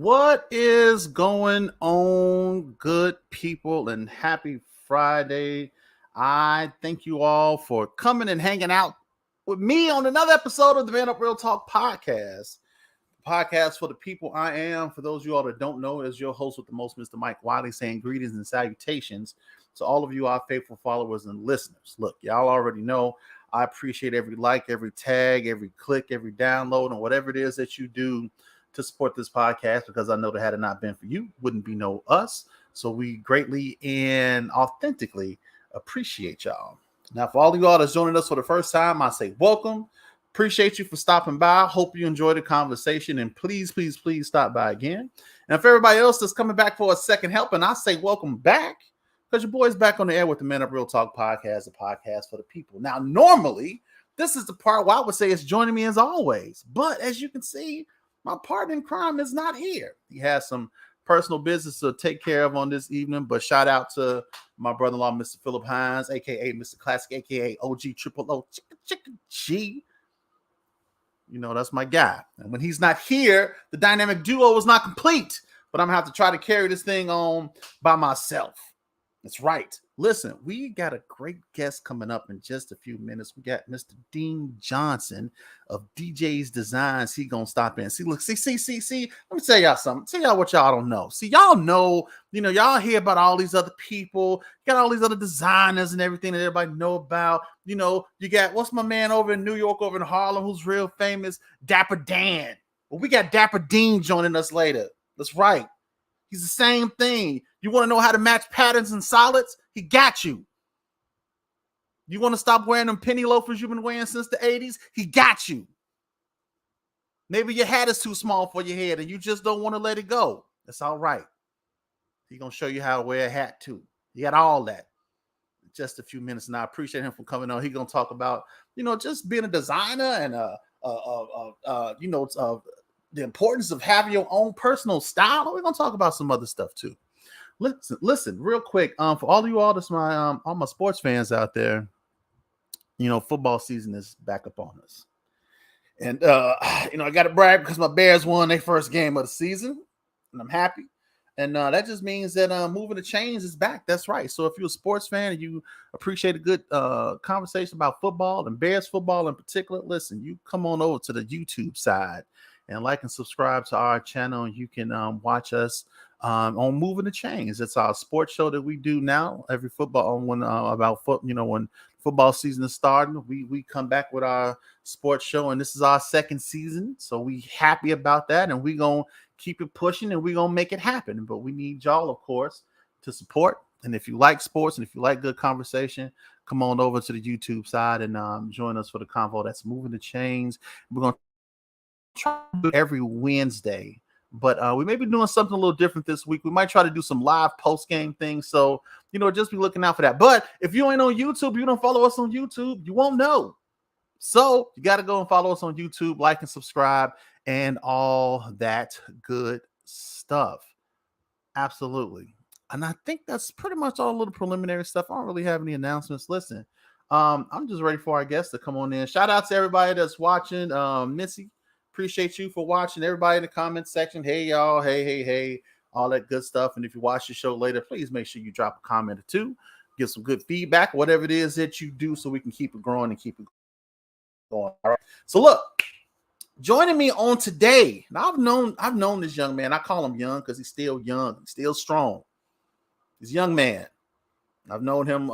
What is going on, good people, and happy Friday? I thank you all for coming and hanging out with me on another episode of the Manup Real Talk podcast. Podcast for the people I am. For those of you all that don't know, as your host with the most, Mr. Mike Wiley, saying greetings and salutations to all of you, our faithful followers and listeners. Look, y'all already know I appreciate every like, every tag, every click, every download, and whatever it is that you do to support this podcast, because I know that had it not been for you, wouldn't be no us. So we greatly and authentically appreciate y'all. Now, for all of y'all that's joining us for the first time, I say welcome. Appreciate you for stopping by. Hope you enjoyed the conversation, and please stop by again. And if everybody else that's coming back for a second helping, I say welcome back, because your boy's back on the air with the Men Up Real Talk podcast, a podcast for the people. Now, normally, this is the part where I would say it's joining me as always. But as you can see, my partner in crime is not here. He has some personal business to take care of on this evening, but shout out to my brother-in-law, Mr. Philip Hines, a.k.a. Mr. Classic, a.k.a. OG Triple O Chicken G. You know, that's my guy. And when he's not here, the dynamic duo is not complete, but I'm going to have to try to carry this thing on by myself. That's right. Listen, we got a great guest coming up in just a few minutes. We got Mr. Dean Johnson of Designz. He gonna stop in. See, look, see. Let me tell y'all something. Tell y'all what y'all don't know. See, y'all know, y'all hear about all these other people. You got all these other designers and everything that everybody know about. You got, what's my man over in New York, over in Harlem, who's real famous? Dapper Dan. Well, we got Dapper Dean joining us later. That's right. He's the same thing. You want to know how to match patterns and solids? He got you. You want to stop wearing them penny loafers you've been wearing since the 80s? He got you. Maybe your hat is too small for your head and you just don't want to let it go. That's all right. He's going to show you how to wear a hat too. You got all that. Just a few minutes, and I appreciate him for coming on. He's going to talk about, just being a designer and the importance of having your own personal style. We're gonna talk about some other stuff too. Listen, real quick. For all of you all, that's my all my sports fans out there. Football season is back up on us, and I got to brag because my Bears won their first game of the season, and I'm happy. And that just means that moving the chains is back. That's right. So if you're a sports fan and you appreciate a good conversation about football and Bears football in particular, listen, you come on over to the YouTube side and like and subscribe to our channel, and you can watch us on Moving the Chains. It's our sports show that we do now every football when when football season is starting. We come back with our sports show, and this is our second season, so we happy about that, and we gonna keep it pushing, and we gonna make it happen. But we need y'all, of course, to support. And if you like sports and if you like good conversation, come on over to the YouTube side and join us for the convo that's Moving the Chains. We're gonna try to do it every Wednesday, but we may be doing something a little different this week. We might try to do some live post-game things, so just be looking out for that. But if you ain't on YouTube, you don't follow us on YouTube, you won't know. So you got to go and follow us on YouTube, like and subscribe, and all that good stuff. Absolutely. And I think that's pretty much all a little preliminary stuff. I don't really have any announcements. Listen, I'm just ready for our guests to come on in. Shout out to everybody that's watching. Missy, appreciate you for watching. Everybody in the comment section, hey y'all, hey, all that good stuff. And if you watch the show later, please make sure you drop a comment or two, give some good feedback, whatever it is that you do, so we can keep it growing and keep it going. All right. So look, joining me on today. Now I've known this young man. I call him young because he's still young, he's still strong. He's a young man. I've known him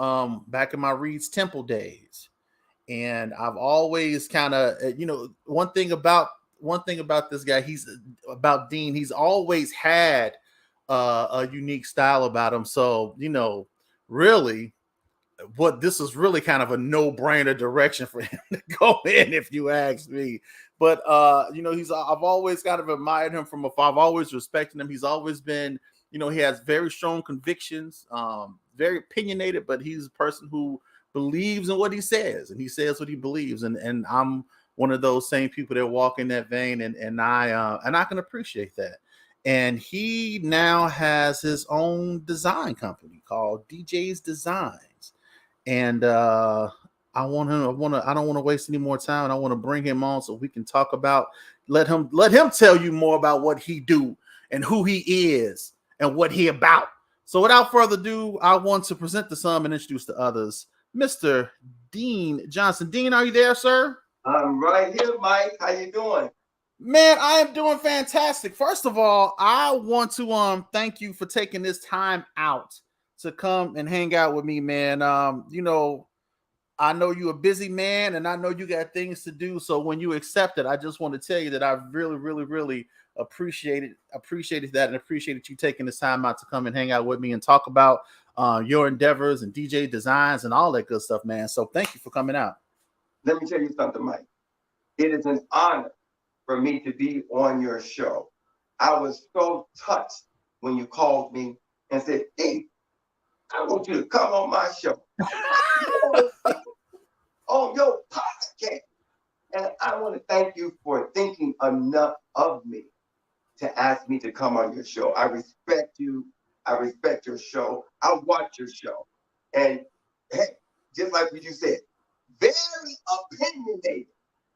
back in my Reed's Temple days, and I've always kind of one thing about this guy, about Dean, he's always had a unique style about him. So really, this is really kind of a no-brainer direction for him to go in, if you ask me. But I've always kind of admired him from afar. I've always respected him. He's always been, he has very strong convictions, very opinionated, but he's a person who believes in what he says, and he says what he believes. And I'm one of those same people that walk in that vein, and I can appreciate that. And he now has his own design company called Designz. And I don't want to waste any more time. And I want to bring him on so we can talk about, let him tell you more about what he do and who he is and what he about. So without further ado, I want to present to some and introduce to others, Mr. Dean Johnson. Dean, are you there, sir? I'm right here, Mike. How you doing? Man, I am doing fantastic. First of all, I want to thank you for taking this time out to come and hang out with me, man. I know you're a busy man and I know you got things to do. So when you accept it, I just want to tell you that I really, really, really appreciated that and appreciated you taking this time out to come and hang out with me and talk about your endeavors and DJ Designz and all that good stuff, man. So thank you for coming out. Let me tell you something, Mike. It is an honor for me to be on your show. I was so touched when you called me and said, "Hey, I want you to come on my show." On your podcast. And I want to thank you for thinking enough of me to ask me to come on your show. I respect you. I respect your show. I watch your show. And hey, just like what you said, very opinionated.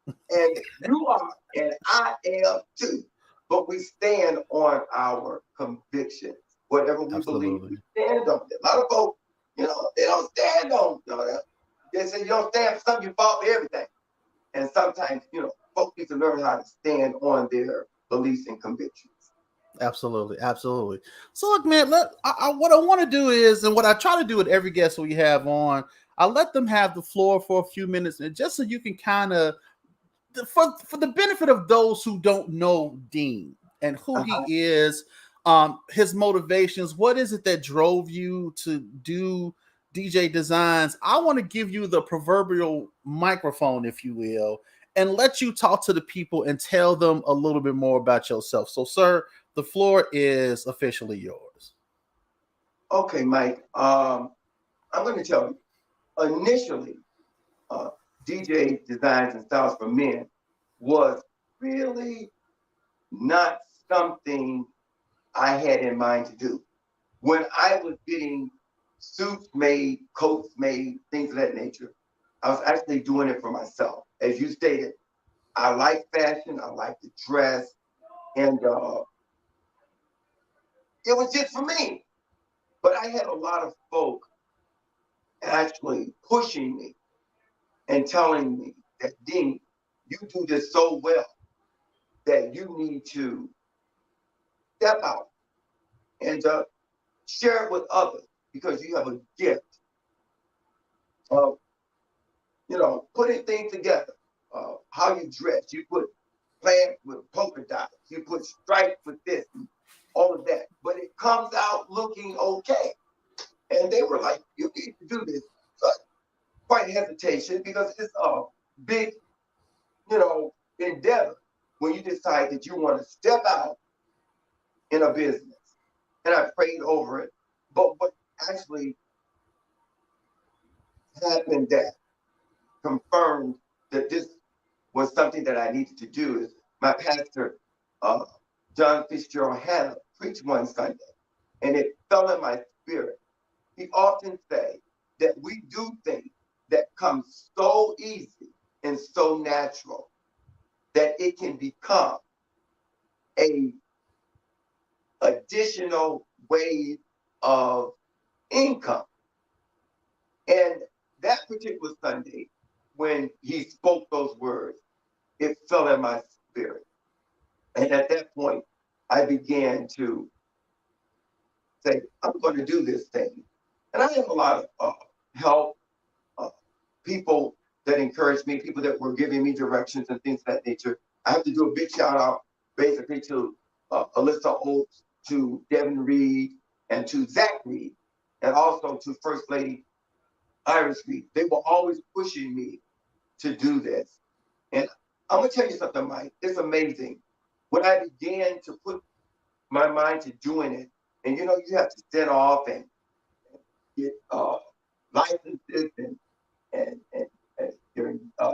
And you are, and I am too. But we stand on our convictions. Whatever we believe, we stand on it. A lot of folks, they don't stand on that. They say you don't stand for something, you fall for everything. And sometimes, folks need to learn how to stand on their beliefs and convictions. Absolutely, absolutely. So look, man, what I want to do is, and what I try to do with every guest we have on, I let them have the floor for a few minutes, and just so you can kind of, for the benefit of those who don't know Dean and who he is, his motivations, what is it that drove you to do DJ Designz? I want to give you the proverbial microphone, if you will, and let you talk to the people and tell them a little bit more about yourself. So, sir, the floor is officially yours. Okay, Mike. I'm going to tell you. Initially, DJ Designz and Styles for Men was really not something I had in mind to do. When I was getting suits made, coats made, things of that nature, I was actually doing it for myself. As you stated, I like fashion, I like to dress, and it was just for me. But I had a lot of folk actually pushing me and telling me that, Dean, you do this so well that you need to step out and share it with others because you have a gift of, putting things together. How you dress, you put plants with polka dots, you put stripes with this, and all of that, but it comes out looking okay. And they were like, you need to do this. So quite hesitation because it's a big, endeavor when you decide that you want to step out in a business. And I prayed over it. But what actually happened that confirmed that this was something that I needed to do is my pastor, John Fitzgerald Hannah, preached one Sunday, and it fell in my spirit. He often say that we do things that come so easy and so natural that it can become a additional way of income. And that particular Sunday, when he spoke those words, it fell in my spirit. And at that point, I began to say, I'm going to do this thing. And I have a lot of help, people that encouraged me, people that were giving me directions and things of that nature. I have to do a big shout out basically to Alyssa Oates, to Devin Reed, and to Zach Reed, and also to First Lady Iris Reed. They were always pushing me to do this. And I'm going to tell you something, Mike. It's amazing. When I began to put my mind to doing it, and you have to set off and get licenses and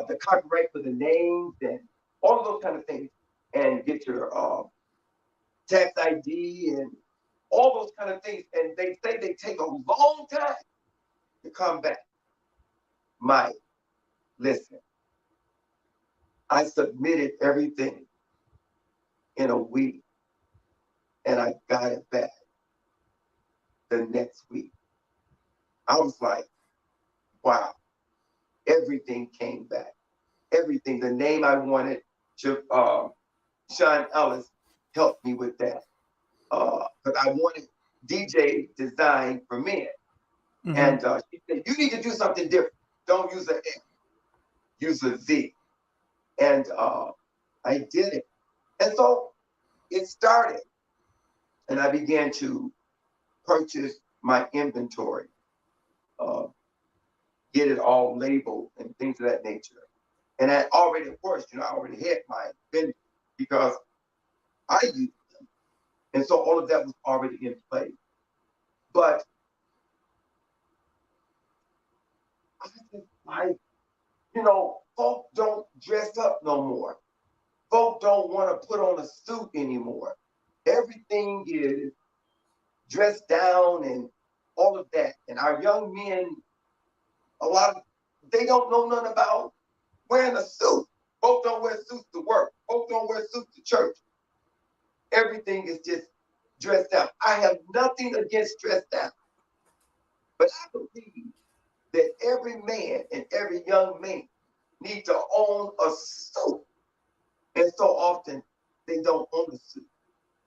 the copyright for the names and all of those kind of things, and get your tax ID and all those kind of things. And they say they take a long time to come back. Mike, listen, I submitted everything in a week, and I got it back the next week. I was like, wow, everything came back. Everything. The name I wanted, Sean Ellis helped me with that. Because I wanted DJ Design for men. Mm-hmm. And she said, you need to do something different. Don't use an X, use a Z. And I did it. And so it started. And I began to purchase my inventory, get it all labeled and things of that nature. And I already, of course, I already had my vendor because I used them. And so all of that was already in place. But I just like, folk don't dress up no more. Folk don't want to put on a suit anymore. Everything is dressed down and all of that. And our young men, they don't know nothing about wearing a suit. Folk don't wear suits to work. Folk don't wear suits to church. Everything is just dressed down. I have nothing against dressed down. But I believe that every man and every young man need to own a suit. And so often they don't own a suit.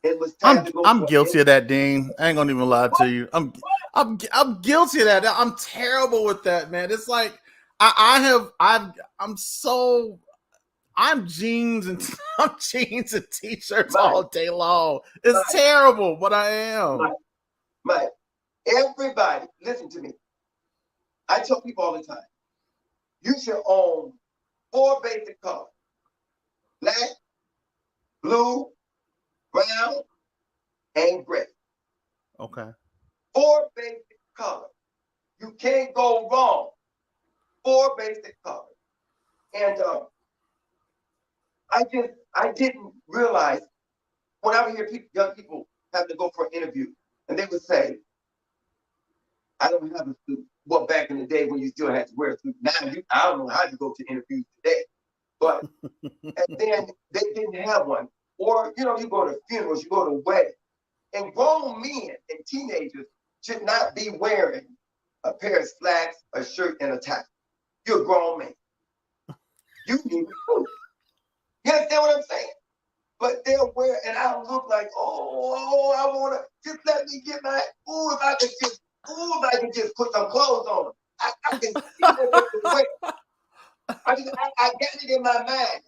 It was time to go. I'm guilty of that, Dean. I ain't gonna even lie to you. I'm guilty of that. I'm terrible with that, man. It's like I'm jeans and I'm jeans and t-shirts all day long. It's terrible, but I am. Everybody, listen to me. I tell people all the time, you should own 4 basic colors: black, blue, brown, and gray. Okay. 4 basic colors. You can't go wrong. 4 basic colors. And I didn't realize when I would hear young people have to go for an interview, and they would say, I don't have a suit. Well, back in the day when you still had to wear a suit. Now I don't know how you go to interviews today. But and then they didn't have one. Or, you go to funerals, you go to weddings. And grown men and teenagers should not be wearing a pair of slacks, a shirt, and a tie. You're a grown man. You need a suit. You understand what I'm saying? But they'll wear, and I don't look like, I want to, just let me get if I could just put some clothes on them. I can see what they can wear. I got it in my mind.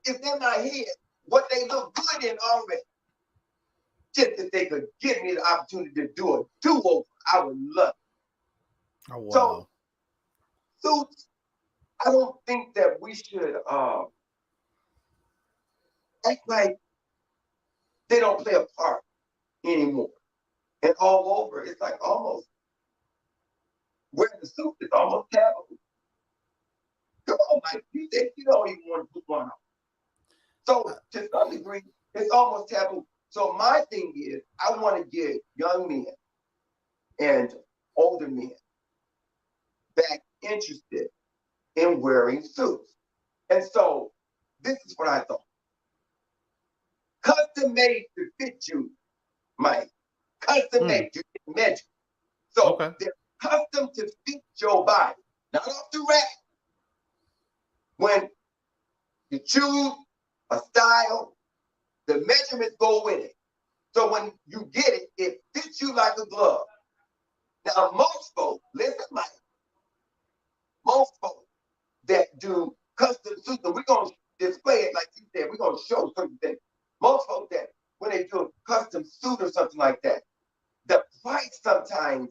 It's in my head what they look good in already. Just if they could give me the opportunity to do a do-over, I would love it. Oh, wow. So, suits, I don't think that we should act like they don't play a part anymore. And all over, it's like almost wearing the suit is almost taboo. Come on, Mike, you said you don't even want to put one on. So to some degree, it's almost taboo. So my thing is, I want to get young men and older men back interested in wearing suits. And so this is what I thought. Custom made to fit you, Mike. Custom made to measure. So they're custom to fit your body, not off the rack. When you choose a style, the measurements go with it. So when you get it, it fits you like a glove. Now, most folks, listen, Mike, most folks that do custom suits, and we're going to display it like you said, we're going to show certain things. Most folks that when they do a custom suit or something like that, the price sometimes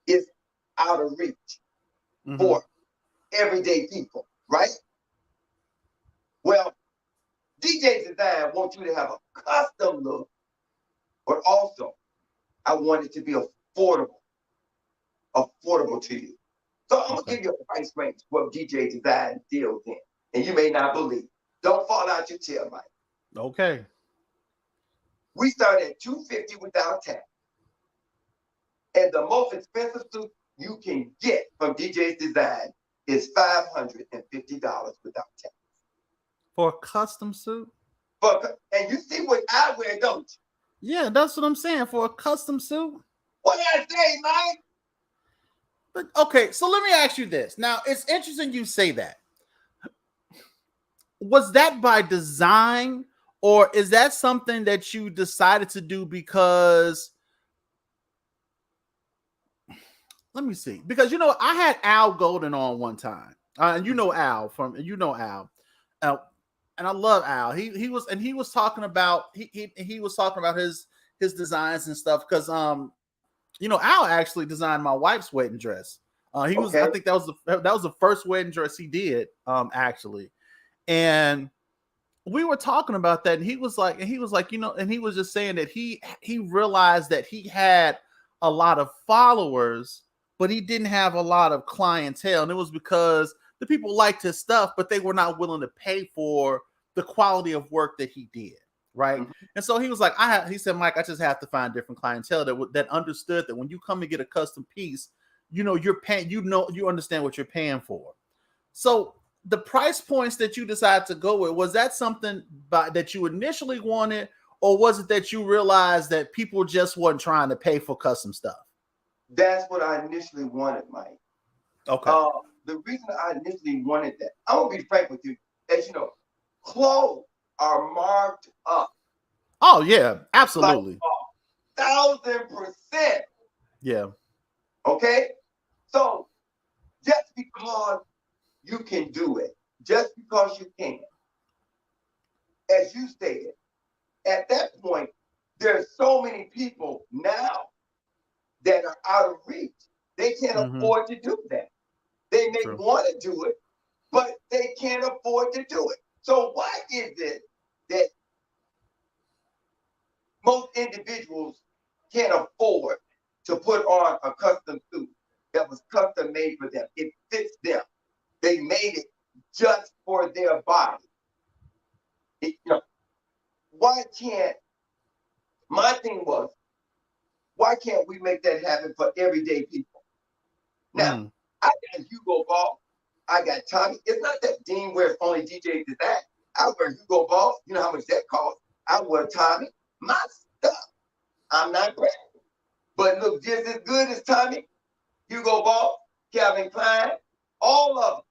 is out of reach for everyday people, right? Well, DJ Design wants you to have a custom look, but also I want it to be affordable to you. So I'm gonna give you a price range what DJ Design deals in, and you may not believe. Don't fall out your chair, Mike. Okay. We start at $250 without tax, and the most expensive suit you can get from DJ's Design is $550 without tax. For a custom suit? And you see what I wear, don't you? Yeah, that's what I'm saying for a custom suit. What did I say, Mike? But okay, so let me ask you this. Now, it's interesting you say that. Was that by design, or is that something that you decided to do because, let me see, because I had Al Golden on one time, and Al uh, and I love Al. He was talking about he was talking about his designs and stuff because Al actually designed my wife's wedding dress. I Okay. think that was the first wedding dress he did, actually. And we were talking about that, and he was like, and he was just saying that he realized that he had a lot of followers, but he didn't have a lot of clientele, and it was because the people liked his stuff, but they were not willing to pay for the quality of work that he did, right? Mhm. And so he was like, he said, Mike, I just have to find different clientele that understood that when you come and get a custom piece, you're paying, you understand what you're paying for. So the price points that you decided to go with, was that something that you initially wanted, or was it that you realized that people just wasn't trying to pay for custom stuff? That's what I initially wanted, Mike. Okay. The reason I initially wanted that, I'm gonna be frank with you, as you know, clothes are marked up Oh yeah, like absolutely. 1,000%. Yeah. Okay, so just because you can do it, just because you can, as you stated, at that point, there's so many people now that are out of reach. They can't Mm-hmm. afford to do that. They may True. want to do it, but they can't afford to do it. So why is it that most individuals can't afford to put on a custom suit that was custom made for them? It fits them. They made it just for their body. Why can't, my thing was, why can't we make that happen for everyday people? Now, Mm. I got Hugo Ball, I got Tommy. It's not that Dean wears only DJs to that. I wear Hugo Ball. You know how much that costs? I wear Tommy. My stuff. I'm not bragging. But look just as good as Tommy, Hugo Ball, Calvin Klein, all of them.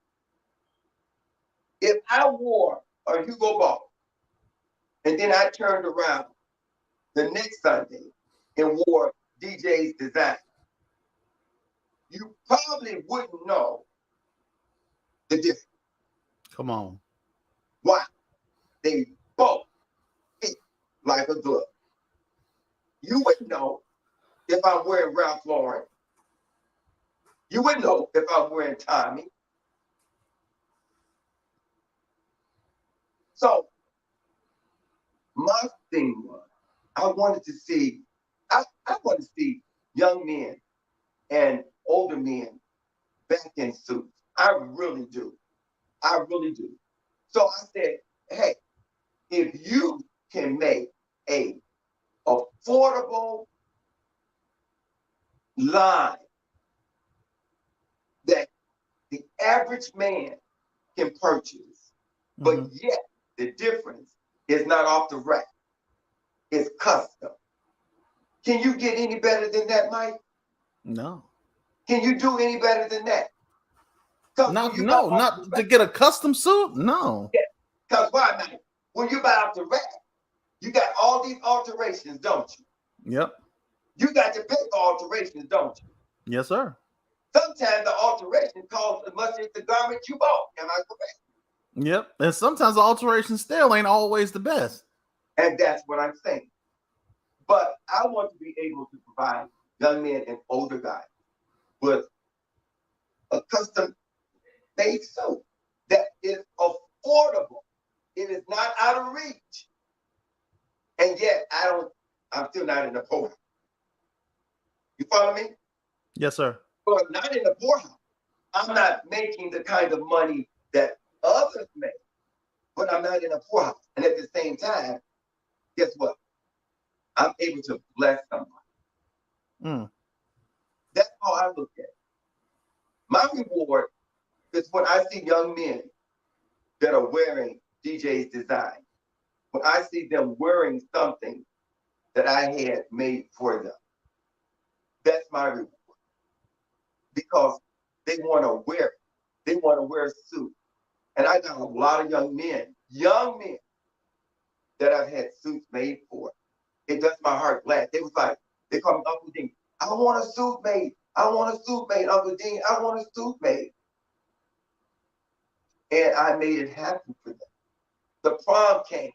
If I wore a Hugo Ball and then I turned around the next Sunday and wore DJ's Designz, you probably wouldn't know the difference. Come on. Why? They both fit like a glove. You wouldn't know if I'm wearing Ralph Lauren. You wouldn't know if I'm wearing Tommy. So my thing was, I wanted to see, I want to see young men and older men back in suits. I really do. I really do. So I said, hey, if you can make a affordable line that the average man can purchase, but Mm-hmm. yet the difference is not off the rack, it's custom. Can you get any better than that, Mike? No. Can you do any better than that? Because when Not you buy no, off the not to rack, get a custom suit. No. because why, Mike? When you buy off the rack, you got all these alterations, don't you? Yep. You got to pay for alterations, don't you? Yes, sir. Sometimes the alteration costs as much as the garment you bought. Am I correct? Yep. And sometimes the alteration still ain't always the best. And that's what I'm saying. But I want to be able to provide young men and older guys with a custom made suit that is affordable. It is not out of reach. And yet I'm still not in the poorhouse. You follow me? Yes, sir. But I'm not in the poorhouse. I'm not making the kind of money that others make, but I'm not in a poorhouse. And at the same time, guess what? I'm able to bless somebody. Mm. That's how I look at it. My reward is when I see young men that are wearing DJ's Designz, when I see them wearing something that I had made for them. That's my reward. Because they want to wear it. They want to wear a suit. And I got a lot of young men that I've had suits made for. It does my heart glad. They was like, they call me Uncle Dean. I want a suit made. I want a suit made, Uncle Dean. I want a suit made. And I made it happen for them. The prom came.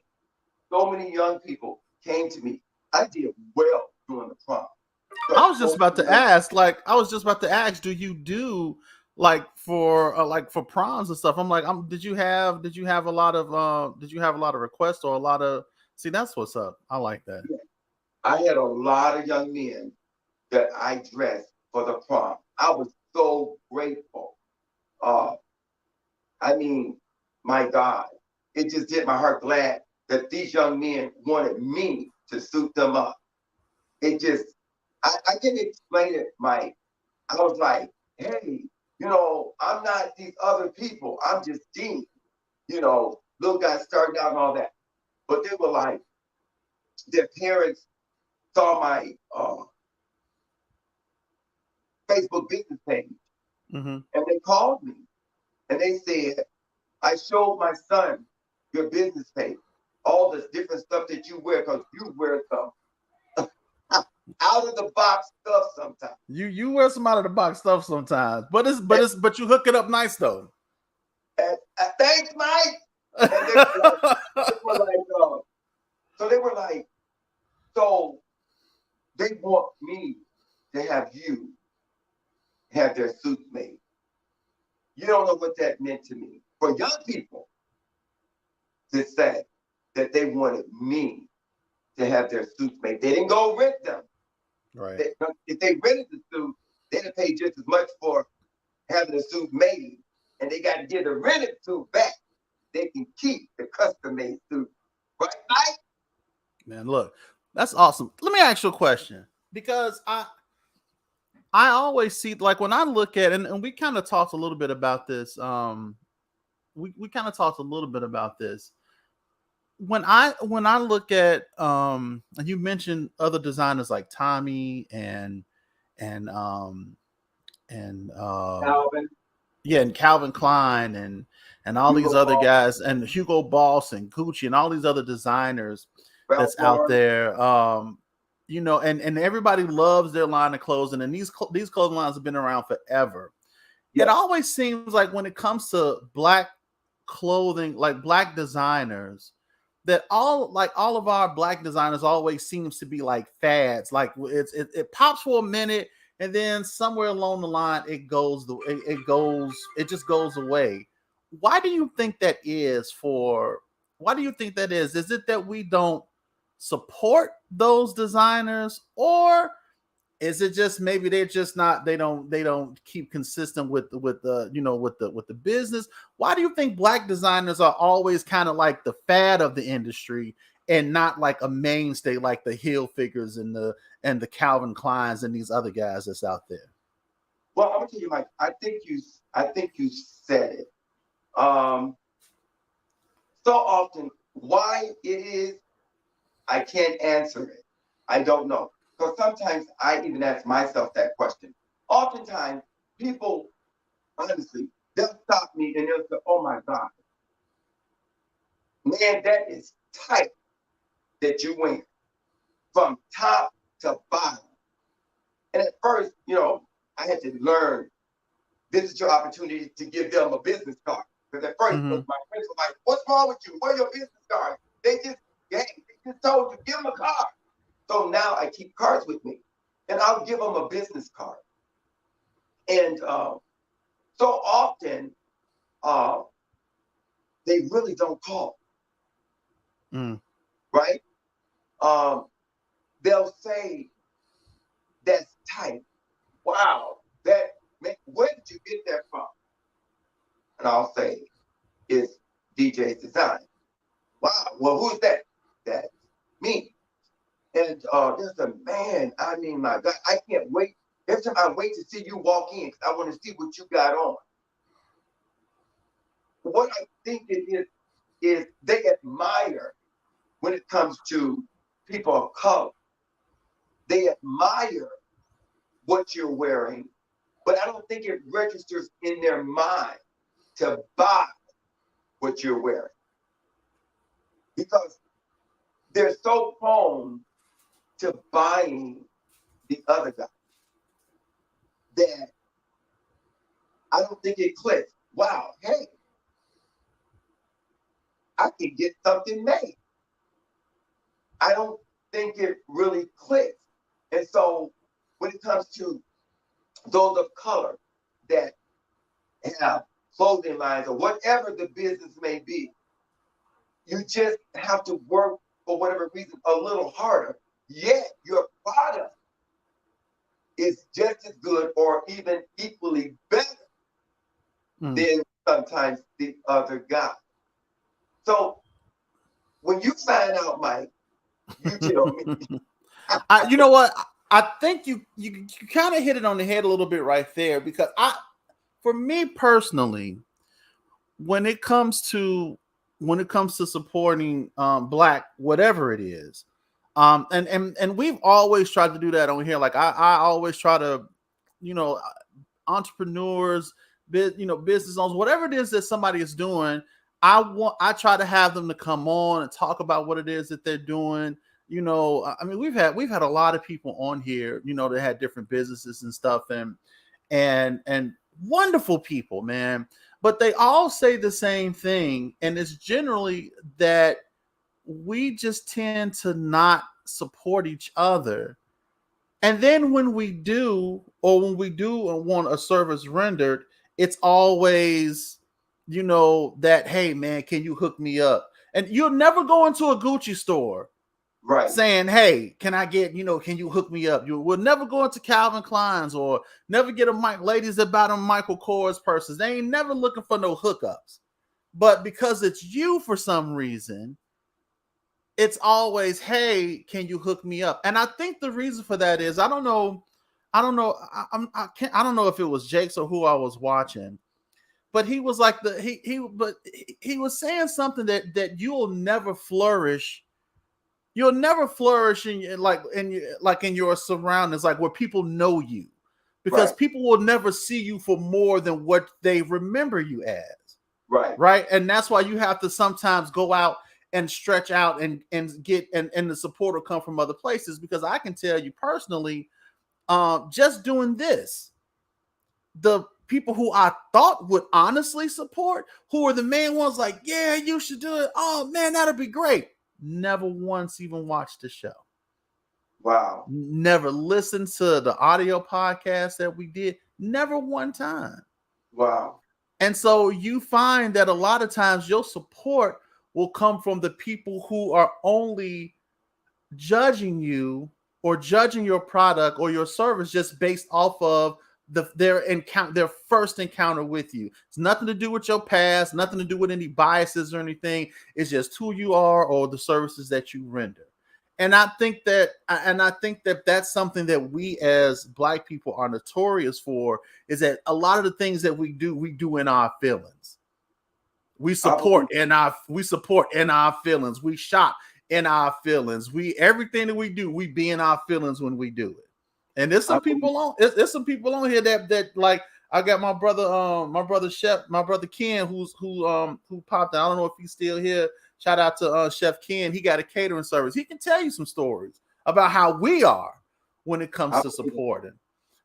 So many young people came to me. I did well during the prom. So I was just about to ask, do you do like for proms and stuff? I'm like, did you have a lot of requests or a lot of, see, that's what's up. I like that. Yeah. I had a lot of young men that I dressed for the prom. I was so grateful. I mean, my God, it just did my heart glad that these young men wanted me to suit them up. It just, I can't explain it, Mike. I was like, hey, I'm not these other people. I'm just Dean, little guy starting out and all that. But they were like, their parents saw my Facebook business page, and they called me and they said, I showed my son your business page, all this different stuff that you wear, because you wear some out of the box stuff sometimes. You wear some out of the box stuff sometimes, but you hook it up nice though. Thanks, Mike. And they were like, so they want me to have you have their suits made. You don't know what that meant to me. For young people to say that they wanted me to have their suits made. They didn't go rent them. Right. If they rented the suit, they'd have paid just as much for having the suit made. And they got to give the rented suit back. They can keep the custom-made suit. Right, Mike? Man, look, that's awesome. Let me ask you a question. Because I always see, like, when I look at, and we kind of talked a little bit about this. We kind of talked a little bit about this. When I look at, and you mentioned other designers like Tommy and Calvin. Yeah, and Calvin Klein and all Hugo these other Boss. guys, and Hugo Boss and Gucci and all these other designers Ralph that's out Lauren. there. And everybody loves their line of clothing, and these clothing lines have been around forever. Yeah. It always seems like when it comes to Black clothing, like Black designers, that all of our Black designers always seems to be like fads. Like it pops for a minute, and then somewhere along the line it just goes away. Why do you think that is? Is it that we don't support those designers, or is it just maybe they're just not, they don't keep consistent with the business? Why do you think Black designers are always kind of like the fad of the industry and not like a mainstay like the Hill Figures and the Calvin Kleins and these other guys that's out there? Well, I'm gonna tell you, Mike. I think you said it. So often, why it is, I can't answer it. I don't know. Because sometimes I even ask myself that question. Oftentimes, people, honestly, they'll stop me and they'll say, oh my God, man, that is tight that you wear from top to bottom. And at first, I had to learn, this is your opportunity to give them a business card. Because at first, my friends were like, what's wrong with you? Where are your business cards? They just told you, give them a card. So now I keep cards with me, and I'll give them a business card. And so often, they really don't call, right? They'll say, that's tight. Wow, where did you get that from? And I'll say, it's DJ's Design. Wow, well, who's that? That's me. And there's a man, I mean, my God, I can't wait. Every time I wait to see you walk in, because I want to see what you got on. What I think it is they admire when it comes to people of color. may admire what you're wearing, but I don't think it registers in their mind to buy what you're wearing, because they're so prone to buying the other guy that I don't think it clicks. Wow, hey, I can get something made. I don't think it really clicks. And so when it comes to those of color that have clothing lines or whatever the business may be, you just have to work for whatever reason a little harder. Yet your product is just as good or even equally better than sometimes the other guy. So when you find out, Mike, you tell me. You know what? I think you kind of hit it on the head a little bit right there, because for me personally, when it comes to supporting Black, whatever it is, and we've always tried to do that on here. Like I always try to, entrepreneurs, business owners, whatever it is that somebody is doing, I try to have them to come on and talk about what it is that they're doing. I mean, we've had a lot of people on here, that had different businesses and stuff, and wonderful people, man. But they all say the same thing, and it's generally that we just tend to not support each other. And then when we do want a service rendered, it's always, that, hey man, can you hook me up? And you'll never go into a Gucci store Right. saying, hey, can I get, can you hook me up? You will never go into Calvin Klein's or never get ladies that buy them Michael Kors purses. They ain't never looking for no hookups. But because it's you, for some reason, it's always, hey, can you hook me up? And I think the reason for that is, I don't know if it was Jake's or who I was watching, but he was like he was saying something that you'll never flourish. You'll never flourish in your surroundings, like where people know you, because people will never see you for more than what they remember you as. Right. And that's why you have to sometimes go out and stretch out and get, and the support will come from other places. Because I can tell you personally, just doing this, the people who I thought would honestly support, who are the main ones, like, yeah, you should do it. Oh man, that'll be great. Never once even watched the show. Wow. Never listened to the audio podcast that we did. Never one time. Wow. And so you find that a lot of times your support will come from the people who are only judging you or judging your product or your service just based off of their first encounter with you. It's nothing to do with your past, nothing to do with any biases or anything. It's just who you are or the services that you render. And I think that that's something that we as Black people are notorious for, is that a lot of the things that we do in our feelings. We support in our feelings. We shop in our feelings. Everything that we do, we be in our feelings when we do it. And there's some people on here that like, I got my brother Ken, who popped in. I don't know if he's still here. Shout out to Chef Ken. He got a catering service. He can tell you some stories about how we are when it comes to supporting.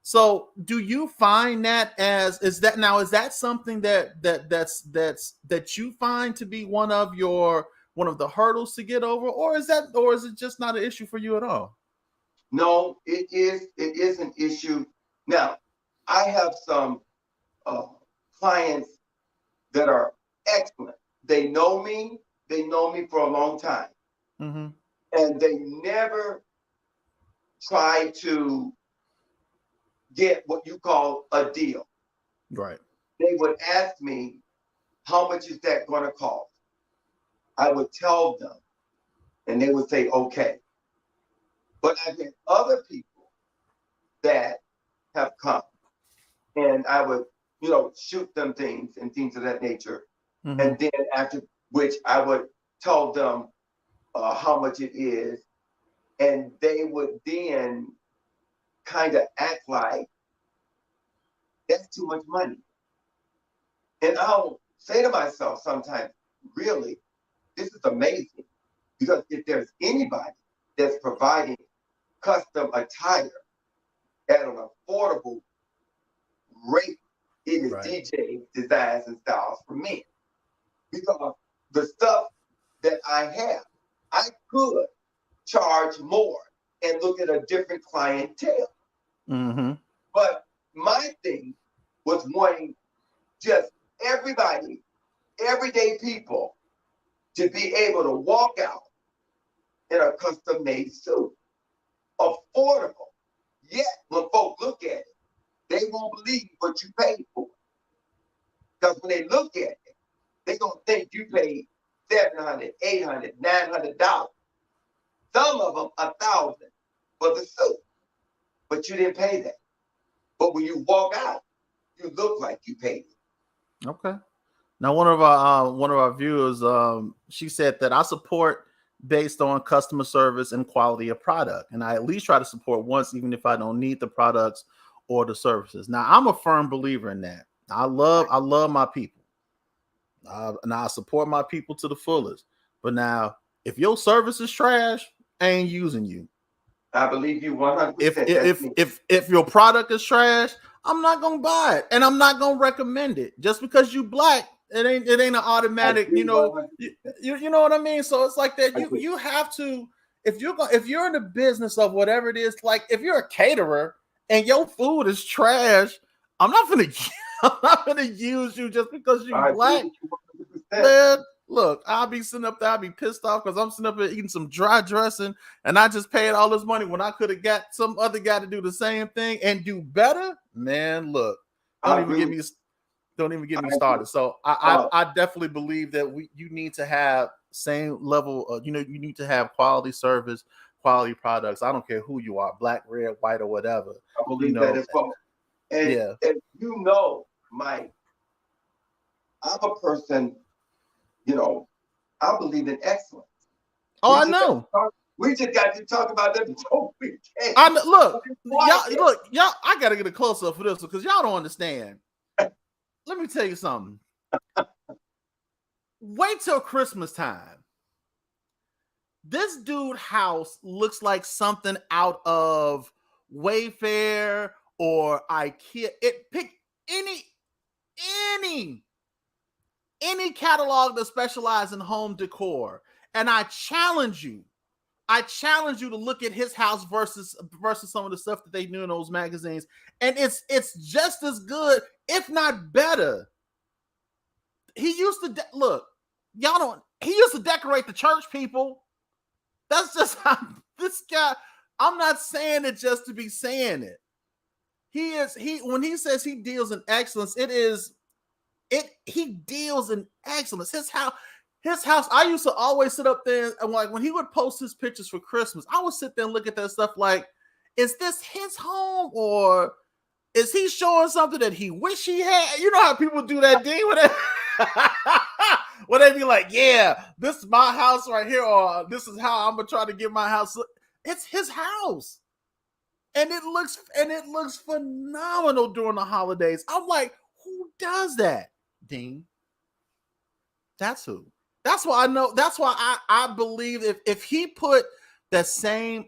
So do you find that is that something that you find to be one of the hurdles to get over, or is it just not an issue for you at all? No, it is an issue. Now, I have some clients that are excellent. They know me for a long time. Mm-hmm. And they never try to get what you call a deal. Right. They would ask me, how much is that going to cost? I would tell them, and they would say, okay. But I've had other people that have come, and I would, shoot them things and things of that nature. Mm-hmm. And then after which I would tell them how much it is. And they would then kind of act like that's too much money. And I'll say to myself sometimes, really, this is amazing. Because if there's anybody that's providing custom attire at an affordable rate, it is DJ Designs and Styles for men. Because the stuff that I have, I could charge more and look at a different clientele. Mm-hmm. But my thing was wanting just everybody, everyday people, to be able to walk out in a custom-made suit, affordable. Yet, when folks look at it, they won't believe what you paid for. Because when they look at it, they're going to think you paid $700, $800, $900. Some of them $1,000 for the suit, but you didn't pay that. But when you walk out, you look like you paid it. Okay. Now, one of our viewers, she said that I support based on customer service and quality of product, and I at least try to support once, even if I don't need the products or the services. Now, I'm a firm believer in that. I love my people, and I support my people to the fullest. But now, if your service is trash, I ain't using you. I believe you 100%. If your product is trash, I'm not gonna buy it, and I'm not gonna recommend it. Just because you black, it ain't an automatic. You know what I mean. So it's like that. You have to, if you're in the business of whatever it is, like if you're a caterer and your food is trash, I'm not gonna use you just because you're black. Man, look, I'll be sitting up there, I'll be pissed off because I'm sitting up there eating some dry dressing, and I just paid all this money when I could have got some other guy to do the same thing and do better. Man, look, don't even get me started. So I definitely believe that you need to have same level of, you need to have quality service, quality products. I don't care who you are, black, red, white, or whatever. I believe that as well. And Mike, I'm a person, I believe in excellence. Oh, I know. We just got to talk about that before we came. Look, y'all, I gotta get a close up for this one because y'all don't understand. Let me tell you something. Wait till Christmas time. This dude's house looks like something out of Wayfair or IKEA. Pick any catalog that specializes in home decor, and I challenge you to look at his house versus some of the stuff that they do in those magazines, and it's just as good, if not better. He used to he used to decorate the church, people. That's just how this guy. I'm not saying it just to be saying it. When he says he deals in excellence, he deals in excellence. His house, I used to always sit up there and like when he would post his pictures for Christmas, I would sit there and look at that stuff like, is this his home or is he showing something that he wish he had? You know how people do that thing with it? When they be like, yeah, this is my house right here, or this is how I'm gonna try to get my house. It's his house. And it looks phenomenal during the holidays. I'm like, who does that, Dean? That's who. That's why I know. That's why I believe if he put the same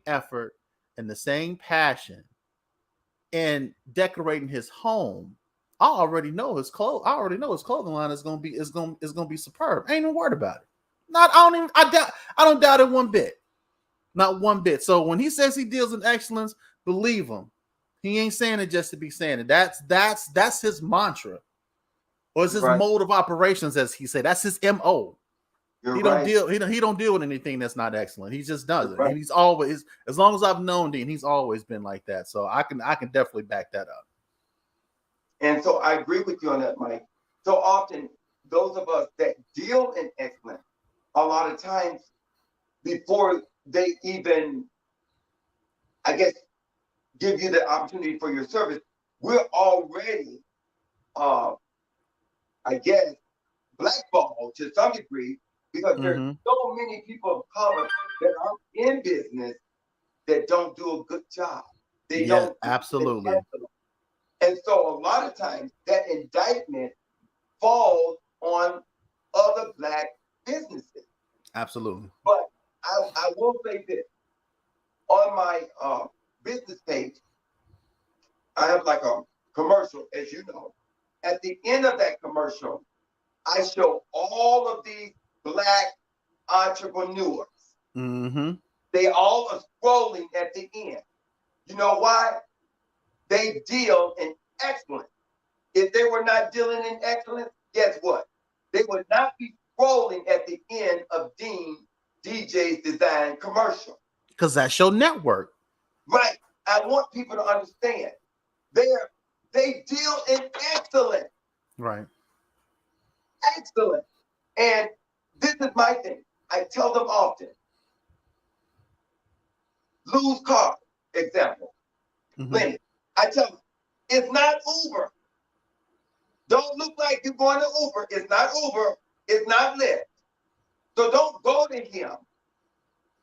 effort and the same passion in decorating his home, I already know his clothing line is gonna be superb. I ain't even worried about it. I don't doubt it one bit. Not one bit. So when he says he deals in excellence, believe him. He ain't saying it just to be saying it. That's his mantra. Or it's his mode of operations, as he said. That's his MO. He don't deal with anything that's not excellent. He just does it. And he's always, as long as I've known Dean, he's always been like that. So I can definitely back that up. And so I agree with you on that, Mike. So often those of us that deal in excellence, a lot of times before they even, I guess, give you the opportunity for your service, we're already, I guess, blackballed to some degree because there's so many people of color that are in business that don't do a good job. They Yeah, don't absolutely. And so a lot of times that indictment falls on other Black businesses. Absolutely. But I will say this. On my business page, I have like a commercial, as you know. At the end of that commercial, I show all of these Black entrepreneurs. Mm-hmm. They all are scrolling at the end. You know why? They deal in excellence. If they were not dealing in excellence, guess what? They would not be scrolling at the end of DJ's Design commercial. Because that's your network. Right. I want people to understand. They deal in excellence. Right. Excellent. And this is my thing. I tell them often. Lose car, example. Mm-hmm. I tell them, it's not Uber. Don't look like you're going to Uber. It's not Uber. It's not Lyft. So don't go to him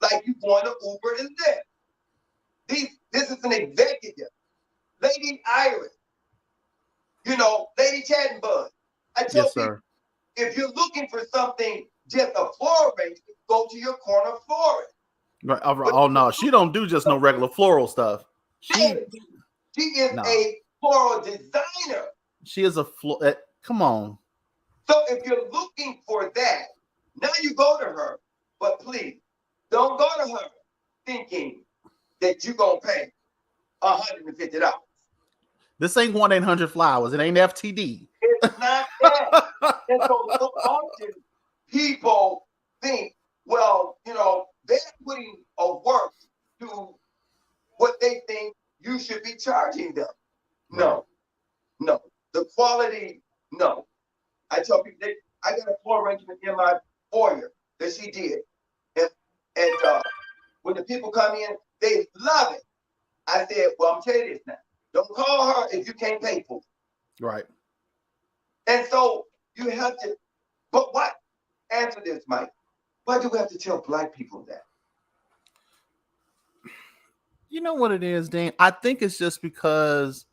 like you're going to Uber and Lyft. This is an executive. Lady Iris. Lady Chattenbug. I tell Yes, people, sir. if you're looking for something, just a floral arrangement, go to your corner florist. Right. Oh no, she don't do just no regular floral stuff. She is a floral designer. She is a come on. So if you're looking for that, now you go to her. But please, don't go to her thinking that you're going to pay $150. This ain't 1-800-Flowers. It ain't FTD. It's not that. And so often people think, well, they're putting a work to what they think you should be charging them. No. The quality, no. I tell people, I got a floor arrangement in my foyer that she did. And when the people come in, they love it. I said, well, I'm telling you this now. Don't call her if you can't pay for it. Right. And so you have to, but what? Answer this, Mike. Why do we have to tell Black people that? You know what it is, Dan? I think it's just because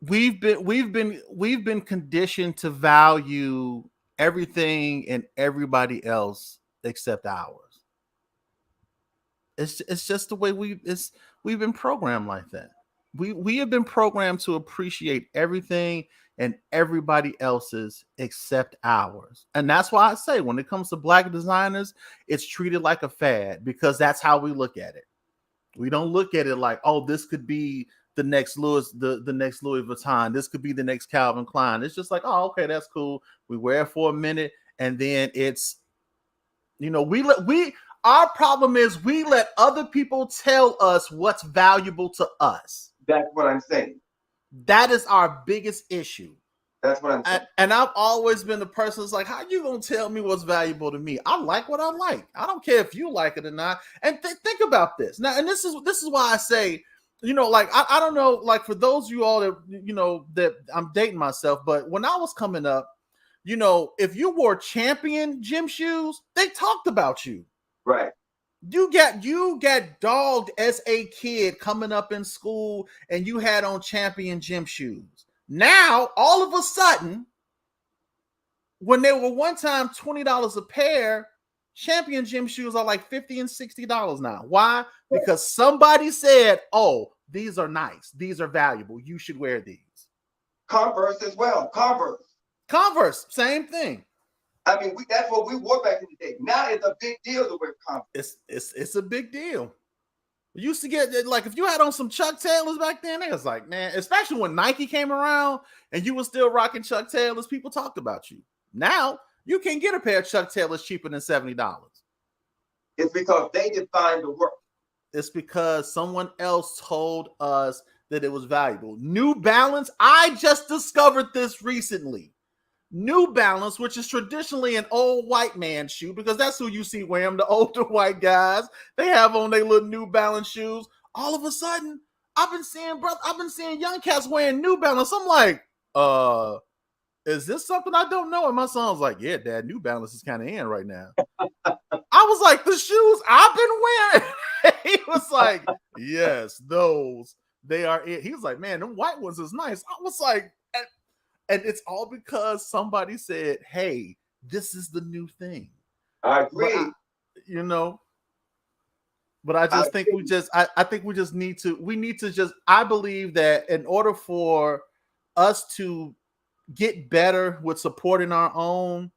we've been conditioned to value everything and everybody else except ours. It's just the way we've been programmed like that. We have been programmed to appreciate everything and everybody else's except ours. And that's why I say when it comes to Black designers, it's treated like a fad because that's how we look at it. We don't look at it like, oh, this could be the next Louis Vuitton. This could be the next Calvin Klein. It's just like, oh, okay, that's cool. We wear it for a minute, and then it's, our problem is we let other people tell us what's valuable to us. That's what I'm saying. That is our biggest issue. That's what I'm saying. And I've always been the person that's like, how you gonna tell me what's valuable to me? I like what I like. I don't care if you like it or not. And think about this now. And this is why I say, I don't know, like for those of you all that that I'm dating myself, but when I was coming up, if you wore Champion gym shoes, they talked about you. Right. You get dogged as a kid coming up in school, and you had on Champion gym shoes. Now, all of a sudden, when they were one time $20 a pair, Champion gym shoes are like $50 and $60 now. Why? Because somebody said, "Oh, these are nice. These are valuable. You should wear these." Converse as well. Converse, same thing. I mean, that's what we wore back in the day. Now it's a big deal to wear Converse. It's a big deal. We used to get, like, if you had on some Chuck Taylors back then, it was like, man, especially when Nike came around and you were still rocking Chuck Taylors, people talked about you. Now you can get a pair of Chuck Taylors cheaper than $70. It's because they defined the work. It's because someone else told us that it was valuable. New Balance, I just discovered this recently. New Balance, which is traditionally an old white man shoe, because that's who you see wear them, the older white guys. They have on their little New Balance shoes. All of a sudden, I've been seeing young cats wearing New Balance. I'm like, is this something I don't know? And my son's like, yeah, Dad, New Balance is kind of in right now. I was like, the shoes I've been wearing He was like, yes, those, they are it. He was like, man, them white ones is nice. I was like, and it's all because somebody said, hey, this is the new thing. I But agree. you know, but I just think I think we just need to, I believe that in order for us to get better with supporting our own,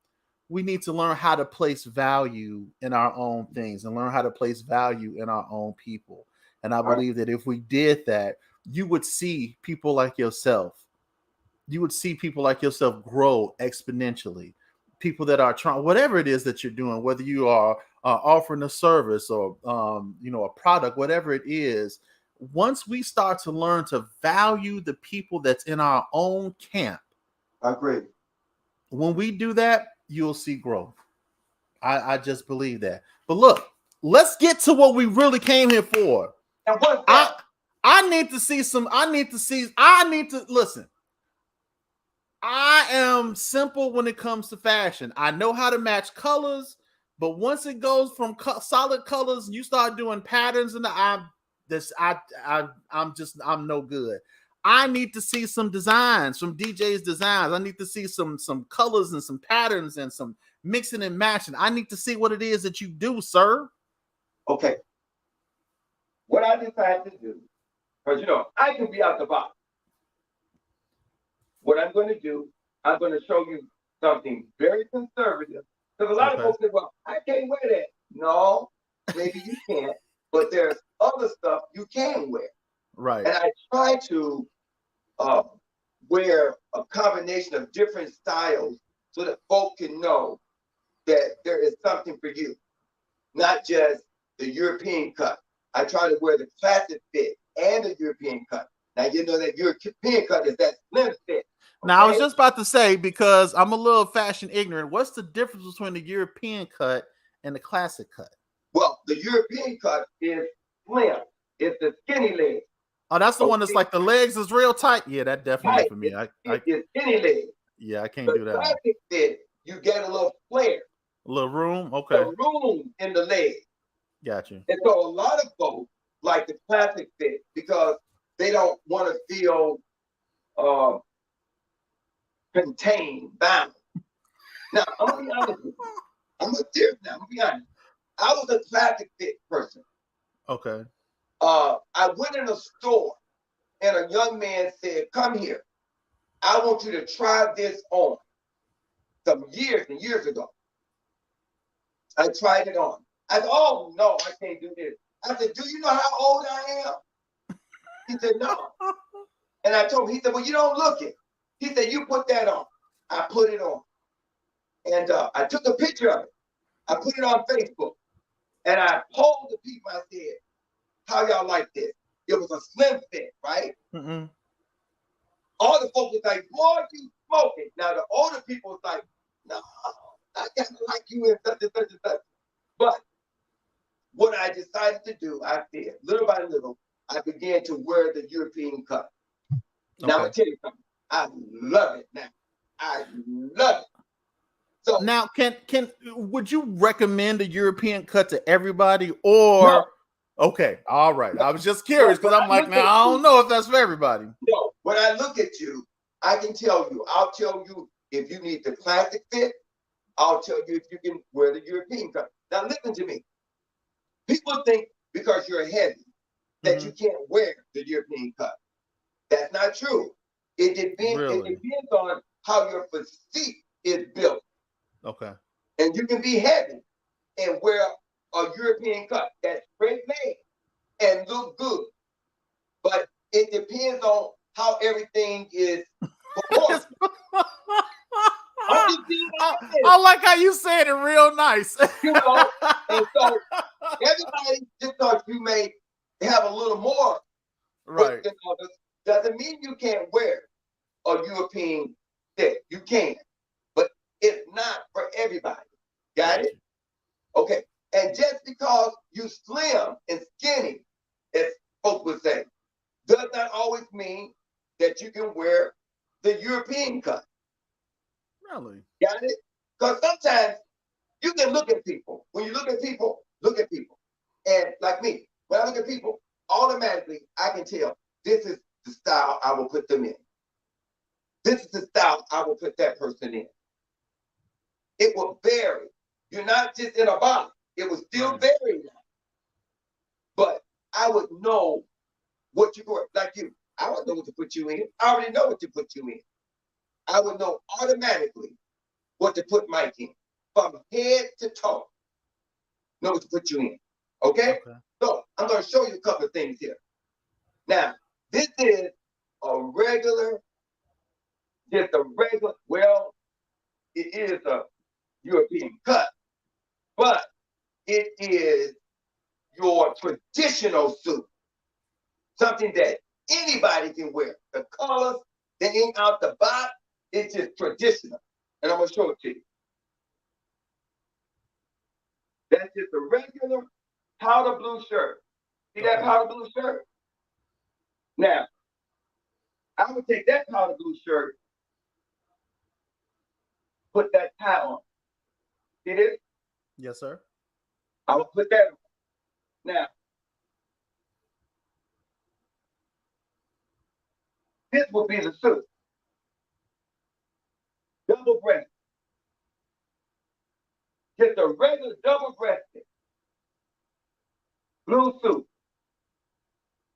we need to learn how to place value in our own things and learn how to place value in our own people. And I believe that if we did that, you would see people like yourself. You would see people like yourself grow exponentially. People that are trying, whatever it is that you're doing, whether you are offering a service or a product, whatever it is. Once we start to learn to value the people that's in our own camp, I agree. when we do that, you'll see growth. I just believe that. But look, let's get to what we really came here for. And what's that? I need to see some. I need to listen. I am simple when it comes to fashion. I know how to match colors, but once it goes from solid colors, you start doing patterns, and I'm no good. I need to see some designs from DJ's Designs. I need to see some colors and some patterns and some mixing and matching. I need to see what it is that you do, sir. Okay. What I decided to do, because I can be out the box. What I'm going to do, I'm going to show you something very conservative. Because a lot of folks say, well, I can't wear that. No, maybe you can't, but there's other stuff you can wear. Right. And I try to wear a combination of different styles so that folk can know that there is something for you, not just the European cut. I try to wear the classic fit and the European cut. Now, you know that European cut is that slim fit. Okay? Now, I was just about to say, because I'm a little fashion ignorant, what's the difference between the European cut and the classic cut? Well, the European cut is slim. It's the skinny leg. Oh, that's the one that's like the legs is real tight. Yeah, that definitely is for me. It's skinny leg. Yeah, I can't do that. Classic fit, you get a little flare. A little room? Okay. A room in the leg. Got you. And so a lot of folks like the classic fit because they don't want to feel contained, bound. Now, I'm going to be honest with you. I'm going to be honest. I was a classic fit person. Okay. I went in a store and a young man said, come here. I want you to try this on. Some years and years ago. I tried it on. I said, oh, no, I can't do this. I said, do you know how old I am? He said, no. And I told him, he said, well, you don't look it. He said, you put that on. I put it on. And I took a picture of it. I put it on Facebook. And I polled the people. I said, how y'all like this? It was a slim fit, right? Mm-hmm. All the folks was like, boy, you smoking. Now, the older people was like, no, I got to like you in such and such and such. But what I decided to do, I did, little by little, I began to wear the European cut. Now, I'm going to tell you something. I love it now. I love it. So now, would you recommend a European cut to everybody, or no. Okay, all right. I was just curious because I'm like, now I don't know if that's for everybody. No, when I look at you, I can tell you. I'll tell you if you need the classic fit. I'll tell you if you can wear the European cut. Now listen to me. People think because you're heavy that you can't wear the European cut. That's not true. It depends on how your physique is built. Okay. And you can be heavy and wear a European cut that's straight made and look good. But it depends on how everything is proportioned. I like how you said it real nice. You know, and so everybody just thought you may have a little more right than others doesn't mean you can't wear a European fit. You can, but it's not for everybody. Got it? Okay. And just because you slim and skinny, as folks would say, does not always mean that you can wear the European cut. Really? Got it? Because sometimes you can look at people. When you look at people, look at people. And like me, When I look at people, automatically I can tell this is the style I will put them in. This is the style I will put that person in. It will vary. You're not just in a box. It will still vary now. But I would know what you were, like you. I would know what to put you in. I already know what to put you in. I would know automatically what to put Mike in. From head to toe. Know what to put you in. Okay? So I'm going to show you a couple of things here. Now, this is a regular, well, it is a European cut, but it is your traditional suit. Something that anybody can wear. The colors, the ink out the box, it's just traditional. And I'm going to show it to you. That's just a regular powder blue shirt. See that powder blue shirt? Now, I would take that powder blue shirt, put that tie on. See this? Yes, sir. I would put that on. Now, this will be the suit. Double-breasted. Just a regular double-breasted blue suit.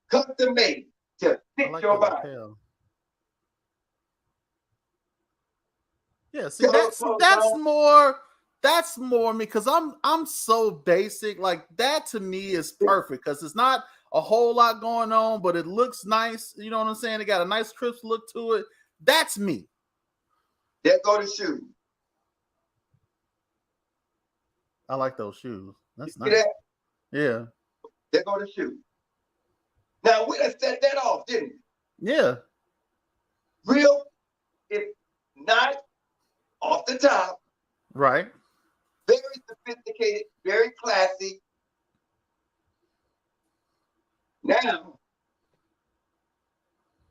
Custom made to fit your body. Lapel. Yeah, see, that's more me, because I'm so basic. Like, that to me is perfect, because it's not a whole lot going on, but it looks nice. You know what I'm saying? It got a nice crisp look to it. That's me. There go the shoes. I like those shoes. That's you nice. That? Yeah. There go the shoes. Now we done set that off, didn't we? Yeah. Real, it's not off the top. Right. Very sophisticated, very classy. Now,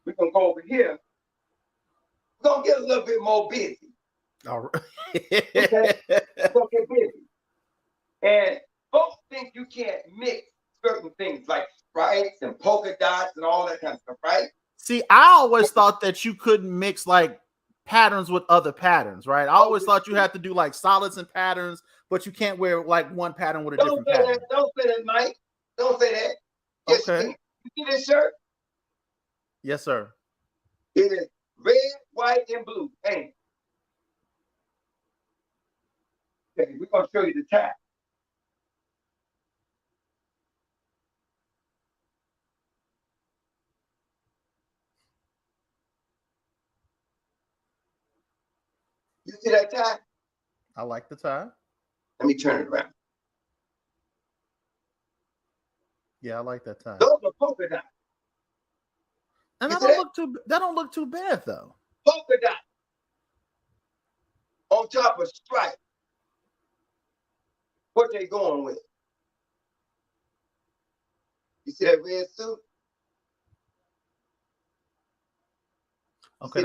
we're going to go over here. We're going to get a little bit more busy. All right. Okay? We're going to get busy. And folks think you can't mix certain things like stripes and polka dots and all that kind of stuff, right? See, I always thought that you couldn't mix like patterns with other patterns, right? I always thought you had to do like solids and patterns, but you can't wear like one pattern with a different pattern. Don't say that, Mike. Don't say that. Yes, okay. You see this shirt? Yes, sir. It is red, white, and blue. Hey. Okay, we're going to show you the tie. You see that tie? I like the tie. Let me turn it around. Yeah, I like that tie. Those are polka dots. And that don't look too bad though. Polka dots on top of stripes. What they going with? You see that red suit? Okay,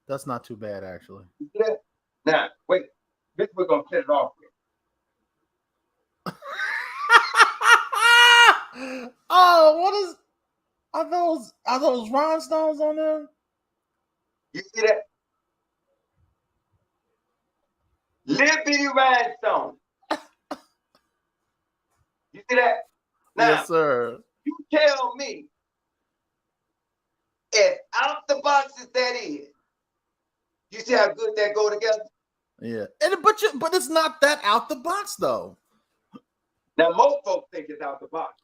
that's not too bad actually. You see that? Now, wait. This we're gonna set it off with. Oh, are those rhinestones on them? You see that? Little bitty rhinestone. You see that? Now, yes, sir. You tell me, as out the box as that is, you see how good that go together? Yeah, but it's not that out the box though. Now most folks think it's out the box.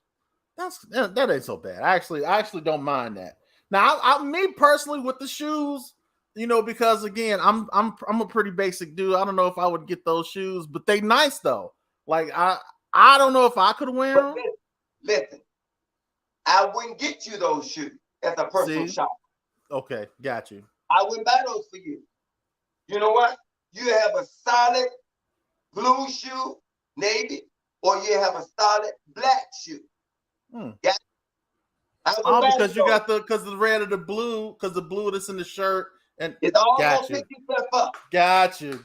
That ain't so bad. I actually don't mind that. Now, I me personally with the shoes, you know, because again, I'm a pretty basic dude. I don't know if I would get those shoes, but they nice though. Like I don't know if I could wear them. Listen, I wouldn't get you those shoes as a personal shopper. Okay, got you. I wouldn't buy those for you. You know what? You have a solid blue shoe, navy, or you have a solid black shoe. Yeah. Because you got because the red or the blue, because the blue that's in the shirt, and it's all gonna pick itself up. Got you.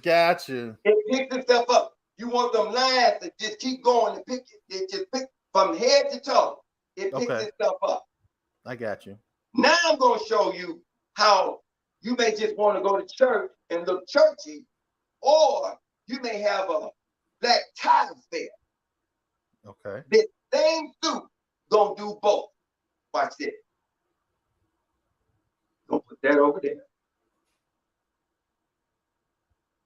It picks itself up. You want them lines that just keep going and it just pick from head to toe. It picks Okay. itself up. I got you. Now I'm going to show you how you may just want to go to church and look churchy, or you may have a black tie affair. Okay. This same suit going to do both. Watch this. Gonna put that over there.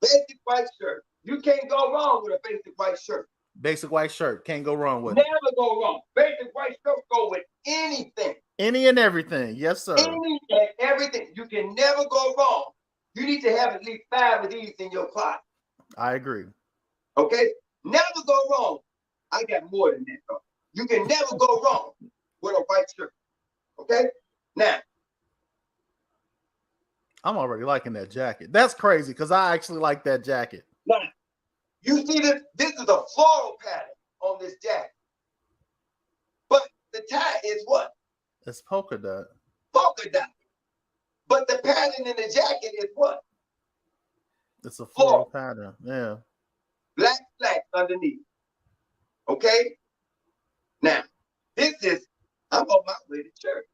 Basic white shirt. You can't go wrong with a basic white shirt. Basic white shirt. Can't go wrong with Never it. go wrong. Basic white shirt go with anything. Any and everything. Yes, sir. Any and everything. You can never go wrong. You need to have at least 5 of these in your closet. I agree. Okay? Never go wrong. I got more than that, though. You can never go wrong with a white shirt. Okay? Now, I'm already liking that jacket. That's crazy because I actually like that jacket. now, you see this? This is a floral pattern on this jacket. But the tie is what? It's polka dot. Polka dot. But the pattern in the jacket is what? It's a floral pattern. Yeah. Black slacks underneath. Okay? Now, this is, I'm on my way to church.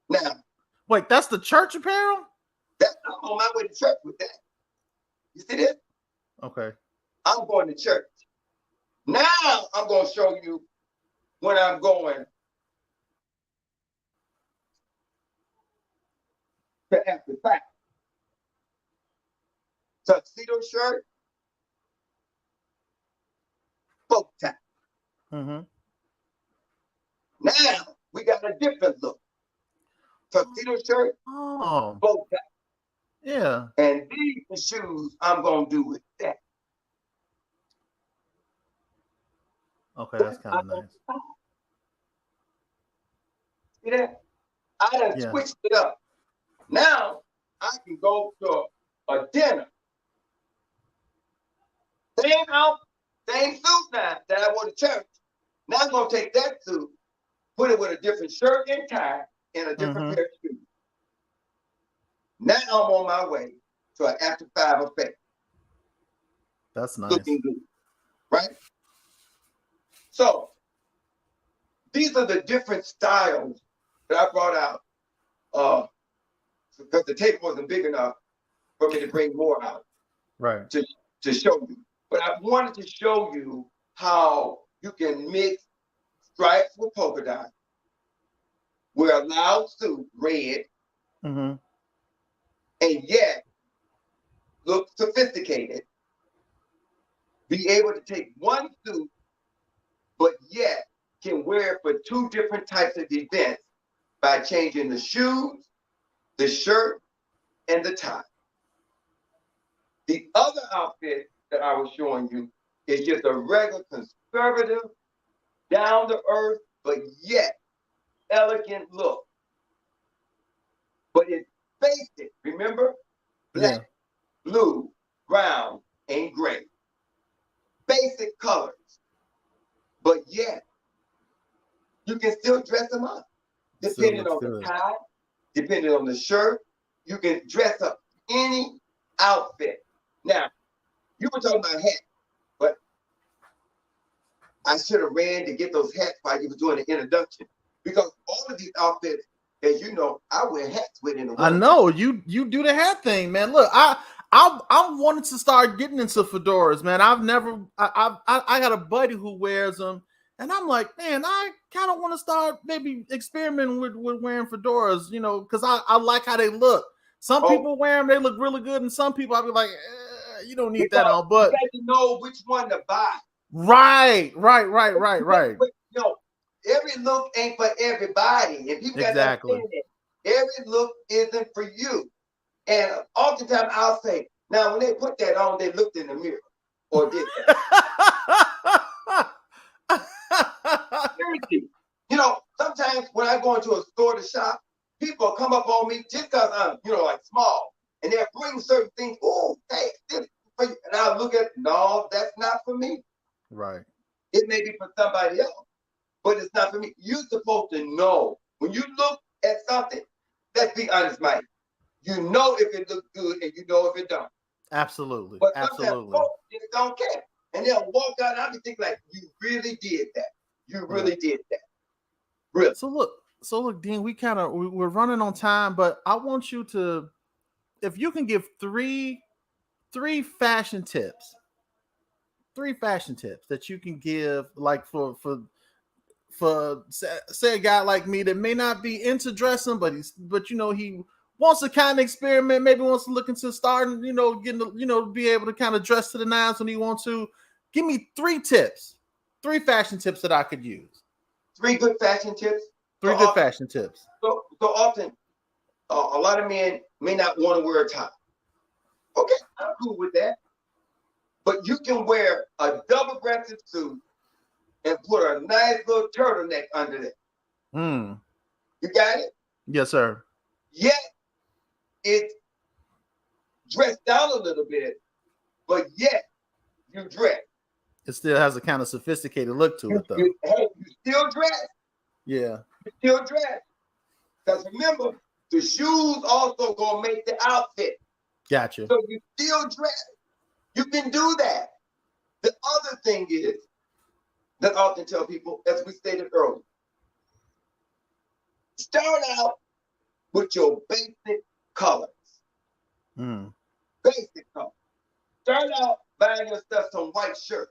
Now, Wait, that's the church apparel? I'm on my way to church with that. You see this? Okay. I'm going to church. Now, I'm going to show you when I'm going to after five. Tuxedo shirt, bow tie. Mm-hmm. Now, we got a different look. Tuxedo shirt, Oh, bow tie. yeah. And these are shoes I'm going to do with that. Okay, that's kind of nice. See that? I done Yeah. switched it up. Now, I can go to a dinner. Same outfit, same suit now that I wore to church. Now I'm going to take that suit, put it with a different shirt and tie, and a different pair of shoes. Now I'm on my way to an after 5 affair. That's nice. Looking good, right? So these are the different styles that I brought out because the table wasn't big enough for me to bring more out Right. to show you. But I wanted to show you how you can mix stripes with polka dot, wear a loud suit, red, Mm-hmm. and yet look sophisticated. Be able to take one suit, but yet can wear it for 2 different types of events by changing the shoes, the shirt, and the tie. The other outfit that I was showing you is just a regular conservative, down to earth, but yet elegant look. But it's basic, remember? Black, blue, brown, and gray. Basic colors. But yet, you can still dress them up. Depending on the tie, depending on the shirt, you can dress up any outfit. Now, you were talking about hats, but I should have ran to get those hats while you were doing the introduction. Because all of these outfits, as you know, I wear hats with in the winter. I know you do the hat thing, man. Look, I wanted to start getting into fedoras, man. I got a buddy who wears them, and I'm like, man, I kind of want to start maybe experimenting with wearing fedoras, you know, because I like how they look. Some people wear them, they look really good, and some people I'll be like, you don't need that on. But you got to know which one to buy. Right. You know, every look ain't for everybody, and people got to understand that. Every look isn't for you. And oftentimes I'll say, now when they put that on, they looked in the mirror or did that. You know, sometimes when I go into a store to shop, people come up on me just because I'm, you know, like small, and they'll bring certain things. Oh, hey, this is for you. And I'll look at, no, that's not for me. Right. It may be for somebody else, but it's not for me. You're supposed to know when you look at something. Let's be honest, Mike. You know if it looks good, and you know if it don't. Absolutely. But Absolutely. Folks just don't care, and they'll walk out. And I'll be thinking like, you really did that. You really did that. Really. So look, Dean, we're running on time, but I want you to, if you can give three fashion tips, that you can give, like for say a guy like me that may not be into dressing, but he wants to kind of experiment, maybe wants to look into starting, be able to kind of dress to the nines when he wants to. Give me three fashion tips that I could use. Three good fashion tips. Fashion tips. So often, a lot of men may not want to wear a tie. Okay, I'm cool with that. But you can wear a double-breasted suit and put a nice little turtleneck under it. You got it? Yes, sir. Yet it's dressed down a little bit, but yet you dress. It still has a kind of sophisticated look to it, though. You still dress. Yeah. You still dress. Because remember, the shoes also gonna make the outfit. Gotcha. So you still dress. You can do that. The other thing is that I often tell people, as we stated earlier, start out with your basic colors. Basic colors. Start out buying yourself some white shirt.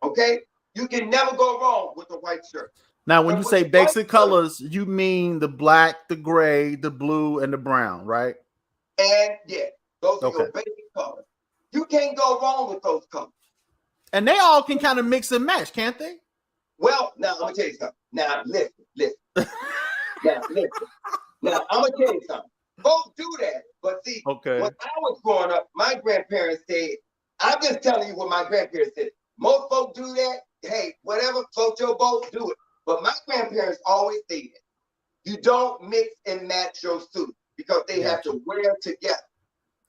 Okay? You can never go wrong with a white shirt. Now, when you say basic colors, you mean the black, the gray, the blue, and the brown, right? And yeah, those are your basic colors. You can't go wrong with those colors. And they all can kind of mix and match, can't they? Well, now I'm gonna tell you something. Now listen. Now I'm gonna tell you something. Folks do that, but see, when I was growing up, my grandparents said, I'm just telling you what my grandparents said. Most folks do that. Hey, whatever, float your boat, do it. But my grandparents always said, you don't mix and match your suit because they have to wear together.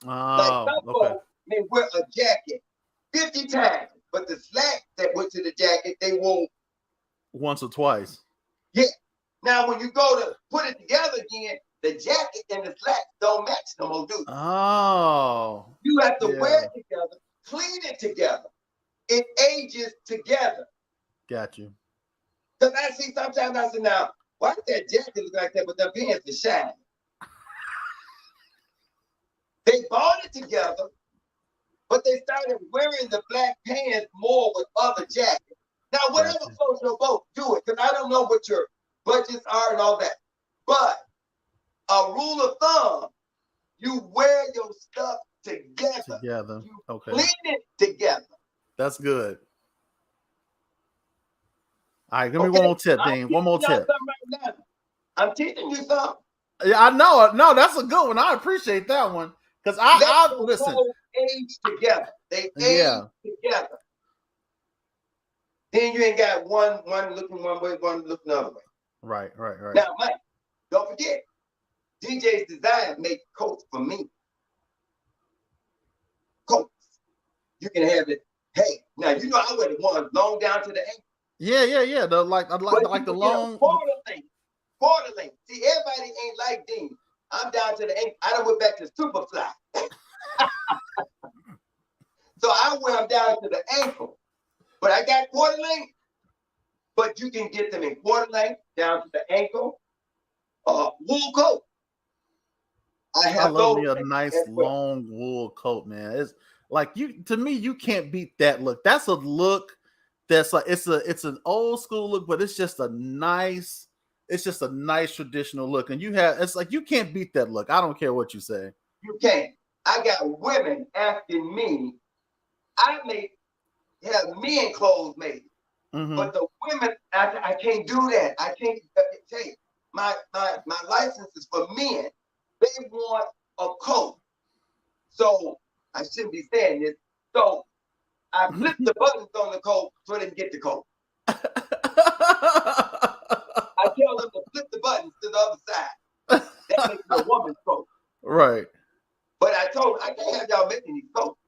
Like some folks may wear a jacket 50 times, but the slacks that went to the jacket, they won't. Once or twice. Yeah. Now, when you go to put it together again, the jacket and the slacks don't match no more, do you? Oh. You have to wear it together, clean it together. It ages together. Got you. Because I see sometimes I say, now, why does that jacket look like that, but the pants are shiny? They bought it together, but they started wearing the black pants more with other jackets. Now, whatever floats your boat, do it, because I don't know what your budgets are and all that. But a rule of thumb, you wear your stuff together. You clean it together. That's good. All right, give me one more tip, Dean. One more tip. Right now. I'm teaching you something. Yeah, I know. No, that's a good one. I appreciate that one. Because I listen. Age together. They age together. Then you ain't got one looking one way, one looking the other way. Right. Now, Mike, don't forget, Designz make coats for me. Coats. You can have it. Hey, now you know I wear the ones long down to the ankle. Yeah. The like the long quarter length. See, everybody ain't like Dean. I'm down to the ankle. I done went back to Superfly. So I wear them down to the ankle. But I got quarter length. But you can get them in quarter length down to the ankle. Wool coat. I love me a nice long wool coat, man. It's like to me, you can't beat that look. That's a look that's like it's an old school look, but it's just a nice traditional look. And it's like you can't beat that look. I don't care what you say. You can't. I got women asking me, I may have men clothes made. But the women, I can't do that. I can't take my license is for men. They want a coat. So I shouldn't be saying this. So I flip the buttons on the coat so they can get the coat. I tell them to flip the buttons to the other side. That makes a woman's coat. Right. But I told them, I can't have y'all making these coats.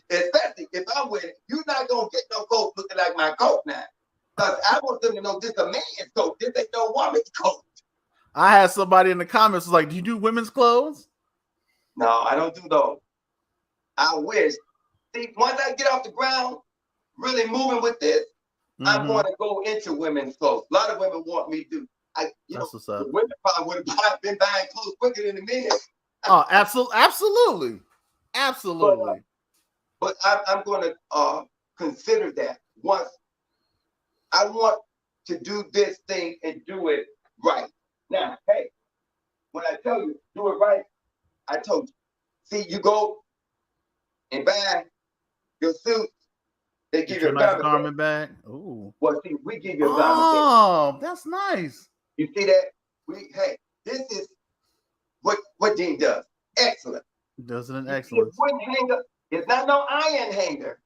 Especially if I'm with it, you're not going to get no coat looking like my coat now. Because I want them to know this is a man's coat. This ain't no woman's coat. I had somebody in the comments was like, do you do women's clothes? No, I don't do those. I wish. See, once I get off the ground, really moving with this, I'm going to go into women's clothes. A lot of women want me to. That's what's up. The women probably would have been buying clothes quicker than the men. Oh, absolutely. But I'm going to consider that once I want to do this thing and do it right. Now, hey, when I tell you do it right, I told you. See, you go and buy your suit, they give you a nice garment bag. Ooh. Well, see, we give you a garment bag. Oh, that's nice. You see that? This is what Dean does. Excellent. Does it an excellent. Wooden hanger. It's not no iron hanger.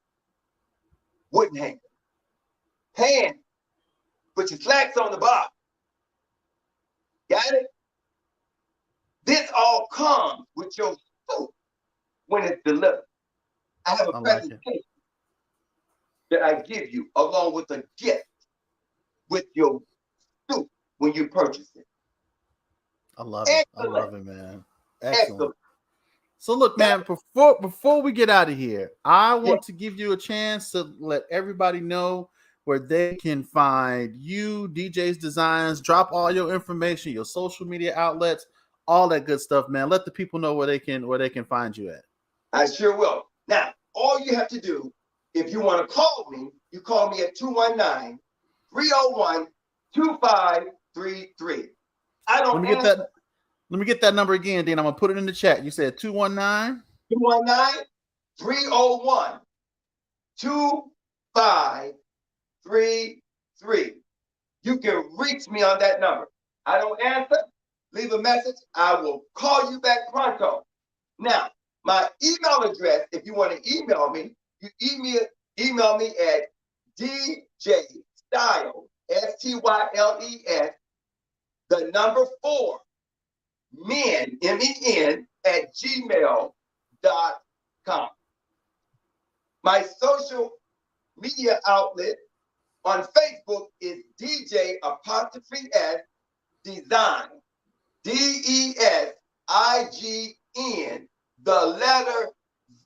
Wooden hanger. Hand. Put your slacks on the bottom. Got it? This all comes with your suit when it's delivered. I have a presentation that I give you along with a gift with your suit when you purchase it. I love it. I love it, man. Excellent. So look, man, before we get out of here, I want to give you a chance to let everybody know where they can find you, DJ's Designs. Drop all your information, your social media outlets, all that good stuff, man. Let the people know where they can find you at. I sure will. Now, all you have to do, if you want to call me, you call me at 219-301-2533. I don't Let me get that number again, Dean. I'm going to put it in the chat. You said 219? 219-301-2533. You can reach me on that number. I don't answer. Leave a message. I will call you back pronto. Now, my email address, if you want to email me, you email me at djstyles, STYLES, the number 4, men, MEN, at gmail.com. My social media outlet on Facebook is DJ apostrophe S Design, DESIGN, the letter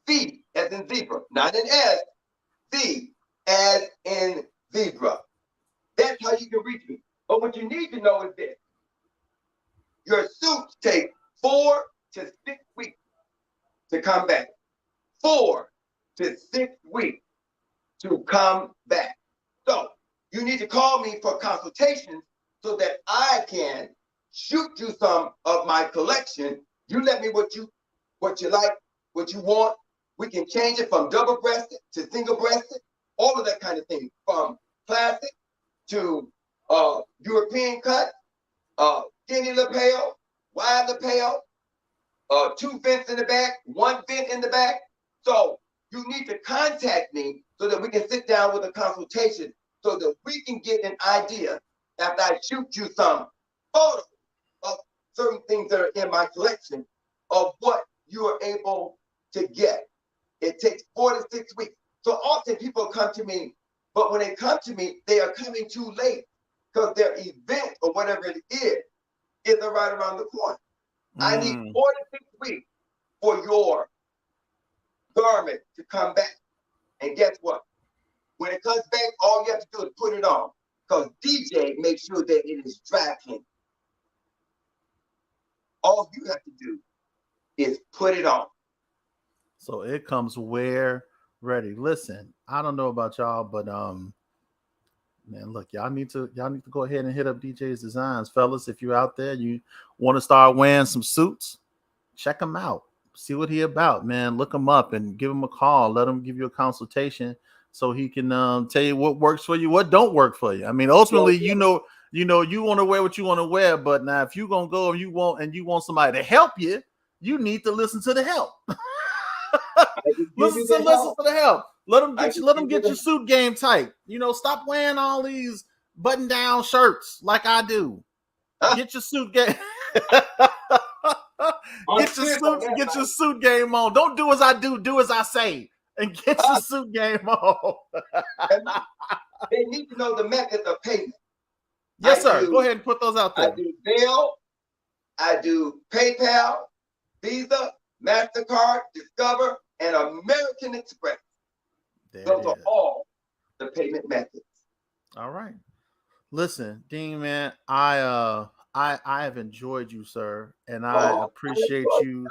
V as in zebra, not an S, V as in zebra. That's how you can reach me. But what you need to know is this. Your suits take 4 to 6 weeks to come back. 4 to 6 weeks to come back. So you need to call me for consultations so that I can shoot you some of my collection. You let me what you like, what you want. We can change it from double-breasted to single-breasted, all of that kind of thing, from classic to European cut, skinny lapel, wide lapel, 2 vents in the back, 1 vent in the back. So you need to contact me so that we can sit down with a consultation so that we can get an idea after I shoot you some photos of certain things that are in my collection of what you are able to get. It takes 4 to 6 weeks. So often people come to me, but when they come to me, they are coming too late because their event or whatever it is right around the corner. I need 4 to 6 weeks for your garment to come back. And guess what? When it comes back, all you have to do is put it on because DJ makes sure that it is dry clean. All you have to do is put it on. So it comes wear ready. Listen, I don't know about y'all, but man, look, y'all need to go ahead and hit up DJ's Designs, fellas. If you're out there, you want to start wearing some suits, check him out. See what he about, man. Look him up and give him a call. Let him give you a consultation so he can tell you what works for you, what don't work for you. I mean, ultimately, you know, you want to wear what you want to wear, but now if you're gonna go and you want somebody to help you, you need to listen to the help. listen to the help. Let them get your suit game tight. You know, stop wearing all these button-down shirts like I do. Get your suit game. Get your suit game on. Don't do as I do as I say. And get your suit game on. They need to know the method of payment. Yes, sir. Go ahead and put those out there. I do Zelle, I do PayPal, Visa, MasterCard, Discover, and American Express. Those are all the payment methods. All right. Listen, Dean, man, I have enjoyed you, sir, and I Oh, appreciate you.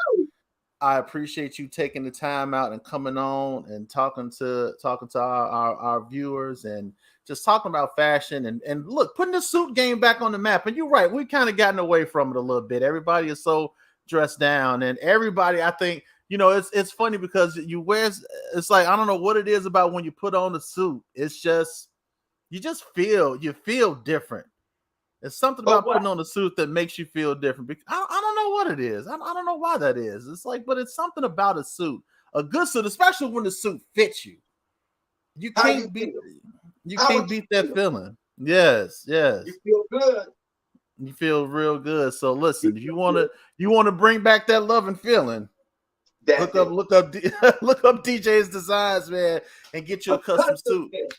I appreciate you taking the time out and coming on and talking to our viewers and just talking about fashion and look, putting the suit game back on the map. And you're right, we kind of gotten away from it a little bit. Everybody is so dressed down, and everybody, I think, it's funny because you wear, it's like I don't know what it is about when you put on the suit. It's just you feel different. It's something but about what? putting on a suit that makes you feel different. I don't know what it is. I don't know why that is. It's like, but it's something about a suit, a good suit, especially when the suit fits you. You How you can't beat feel? you How can't would you beat that feel? feeling. Yes, You yes. feel good. You feel real good. So You listen, if feel you wanna good. you wanna bring back that love and feeling, That's look up it. look up look up DJ's Designs, man, and get you A a custom custom suit. fit.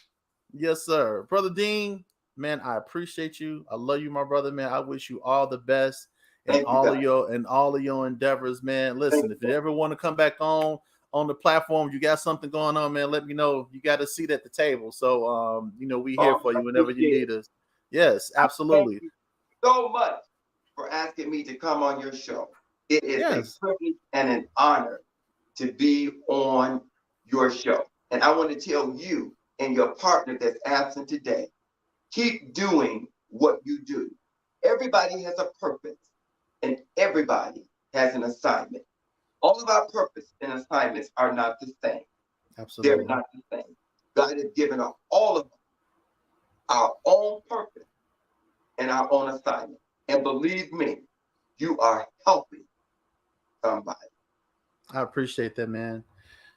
Yes, sir. Brother Dean, man, I appreciate you. I love you, my brother, man. I wish you all the best in Thank you, all of guys. your endeavors, man. Thank Listen, if you. you ever want to come back on the platform, you got something going on, man, let me know. You got a seat at the table. So we here Oh, for I you whenever you appreciate it. need us. Yes, Thank absolutely. you so much for asking me to come on your show. It is a Yes. privilege and an honor to be on your show. And I want to tell you and your partner that's absent today, keep doing what you do. Everybody has a purpose and everybody has an assignment. All of our purpose and assignments are not the same. They're Absolutely. not the same. God has given us all of us our own purpose and our own assignment. And believe me, you are helping somebody. I appreciate that, man.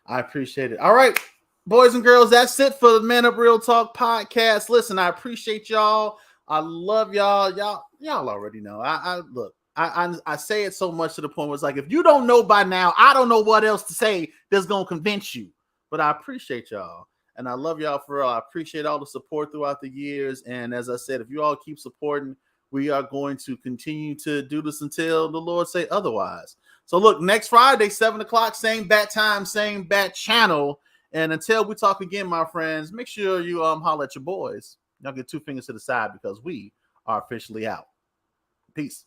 I appreciate it. All right, boys and girls, that's it for the Man Up Real Talk podcast. Listen, I appreciate y'all. I love y'all. Y'all already know. I look. I say it so much to the point where it's like, if you don't know by now, I don't know what else to say that's gonna convince you. But I appreciate y'all, and I love y'all for real. I appreciate all the support throughout the years. And as I said, if you all keep supporting, we are going to continue to do this until the Lord say otherwise. So look, next Friday, 7 o'clock, same bat time, same bat channel. And until we talk again, my friends, make sure you holler at your boys. Y'all get two fingers to the side because we are officially out. Peace.